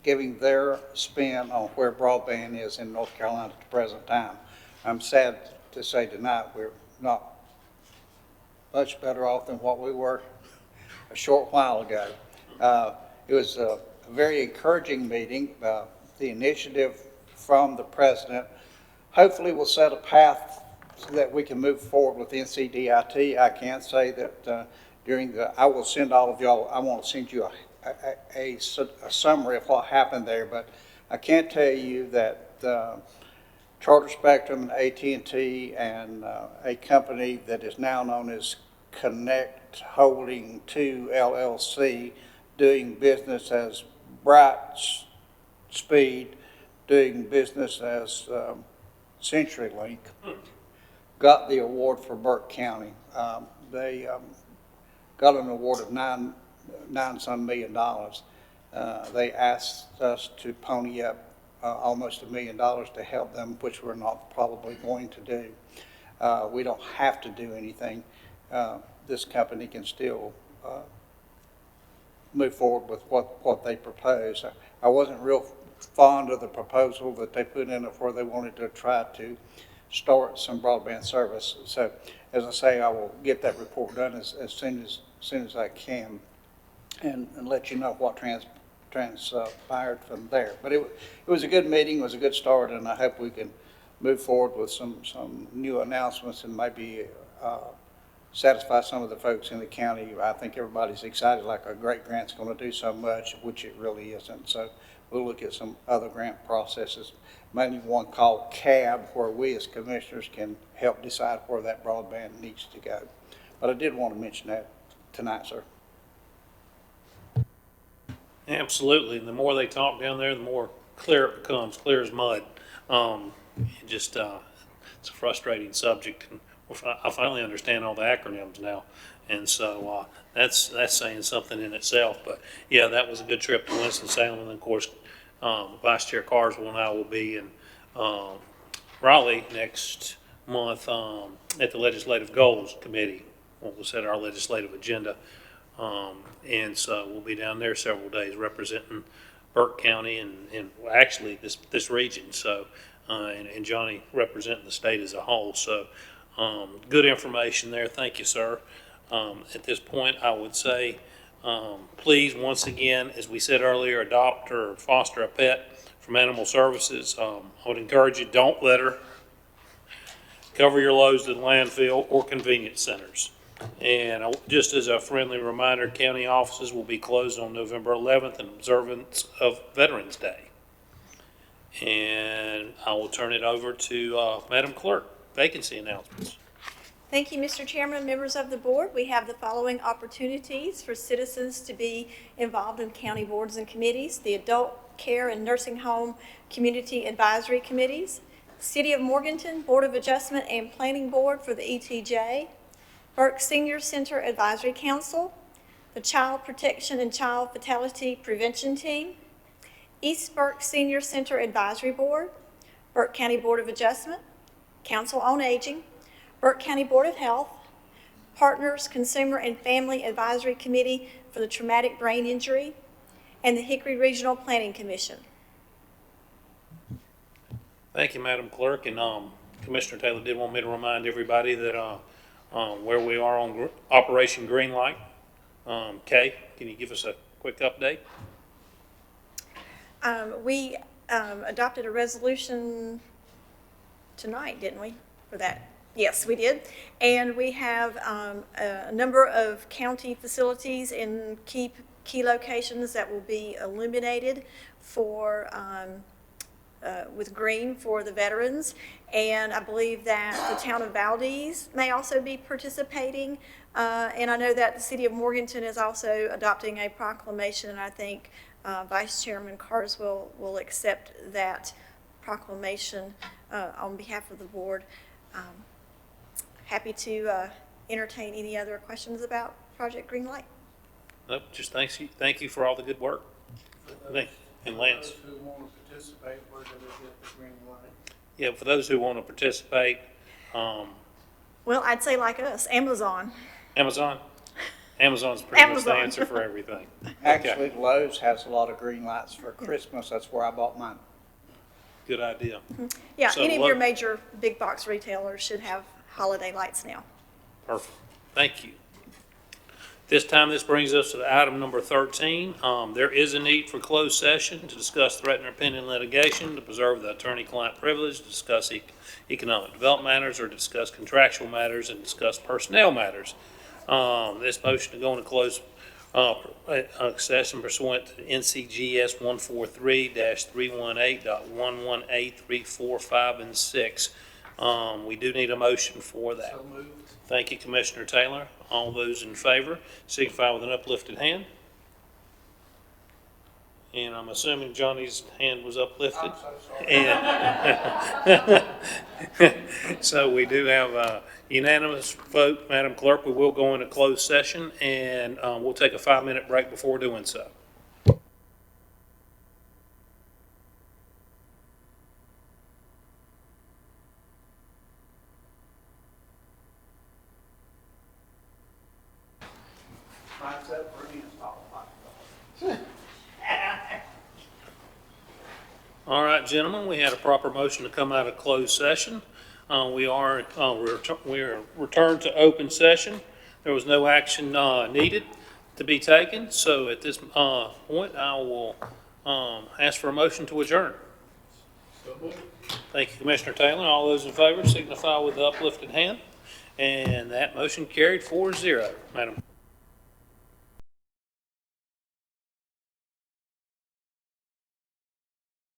giving their spin on where broadband is in North Carolina at the present time. I'm sad to say tonight we're not much better off than what we were a short while ago. It was a very encouraging meeting. The initiative from the president hopefully will set a path so that we can move forward with NCDIT. I can say that I will send all of y'all, I want to send you a summary of what happened there, but I can tell you that Charter Spectrum and AT&T and a company that is now known as Connect Holding 2 LLC, doing business as Brightspeed, doing business as CenturyLink, got the award for Burke County. They got an award of $9-some million. They asked us to pony up almost $1 million to help them, which we're not probably going to do. We don't have to do anything. This company can still move forward with what they propose. I wasn't real fond of the proposal that they put in it where they wanted to try to start some broadband service. So, as I say, I will get that report done as soon as I can, and let you know what transpired from there. But it was a good meeting, it was a good start, and I hope we can move forward with some new announcements and maybe satisfy some of the folks in the county. I think everybody's excited, like a great grant's going to do so much, which it really isn't. So we'll look at some other grant processes, mainly one called CAB, where we as commissioners can help decide where that broadband needs to go. But I did want to mention that tonight, sir. Absolutely. And the more they talk down there, the more clear it becomes, clear as mud. It's a frustrating subject. And I finally understand all the acronyms now. And so that's saying something in itself. But yeah, that was a good trip to Winston-Salem. And of course, Vice Chair Carswell and I will be in Raleigh next month at the Legislative Goals Committee. We'll set our legislative agenda. And so we'll be down there several days representing Burke County and actually this region. So, and Johnny representing the state as a whole. So, good information there. Thank you, sir. At this point, I would say, please, once again, as we said earlier, adopt or foster a pet from Animal Services. I would encourage you, don't litter. Cover your loads to the landfill or convenience centers. And just as a friendly reminder, county offices will be closed on November 11th in observance of Veterans Day. And I will turn it over to Madam Clerk. Vacancy announcements. Thank you, Mr. Chairman, members of the board. We have the following opportunities for citizens to be involved in county boards and committees: the Adult Care and Nursing Home Community Advisory Committees, City of Morganton Board of Adjustment and Planning Board for the ETJ, Burke Senior Center Advisory Council, the Child Protection and Child Fatality Prevention Team, East Burke Senior Center Advisory Board, Burke County Board of Adjustment, Council on Aging, Burke County Board of Health, Partners Consumer and Family Advisory Committee for the Traumatic Brain Injury, and the Hickory Regional Planning Commission. Thank you, Madam Clerk. And Commissioner Taylor did want me to remind everybody that where we are on Operation Greenlight. Kay, can you give us a quick update? We adopted a resolution tonight, didn't we, for that? Yes, we did. And we have a number of county facilities in key locations that will be illuminated for with green for the veterans. And I believe that the town of Valdez may also be participating. And I know that the city of Morganton is also adopting a proclamation, and I think Vice Chairman Carswell will accept that proclamation on behalf of the board. Happy to entertain any other questions about Project Greenlight. Nope, just thank you for all the good work. And Lance. Those who want to participate, where do they get the green light? Yeah, for those who want to participate, Well, I'd say like us, Amazon. Amazon's pretty much the answer for everything. Actually, Okay. Lowe's has a lot of green lights for Christmas. That's where I bought mine. Good idea. Yeah, So any of your major big box retailers should have holiday lights now. Perfect. Thank you. This time, this brings us to item number 13. There is a need for closed session to discuss threatened or pending litigation, to preserve the attorney-client privilege, to discuss economic development matters, or discuss contractual matters, and discuss personnel matters. This motion to go into closed session pursuant to NCGS 143-318.11A 3, 4, 5, and 6. We do need a motion for that. So moved. Thank you, Commissioner Taylor. All those in favor, signify with an uplifted hand. And I'm assuming Johnny's hand was uplifted. I'm so sorry. And so we do have a unanimous vote, Madam Clerk. We will go into closed session, and we'll take a 5-minute break before doing so. All right, gentlemen, we had a proper motion to come out of closed session. We are returned to open session. There was no action needed to be taken, so at this point, I will ask for a motion to adjourn. Thank you, Commissioner Taylor. All those in favor signify with the uplifted hand. And that motion carried 4-0. Madam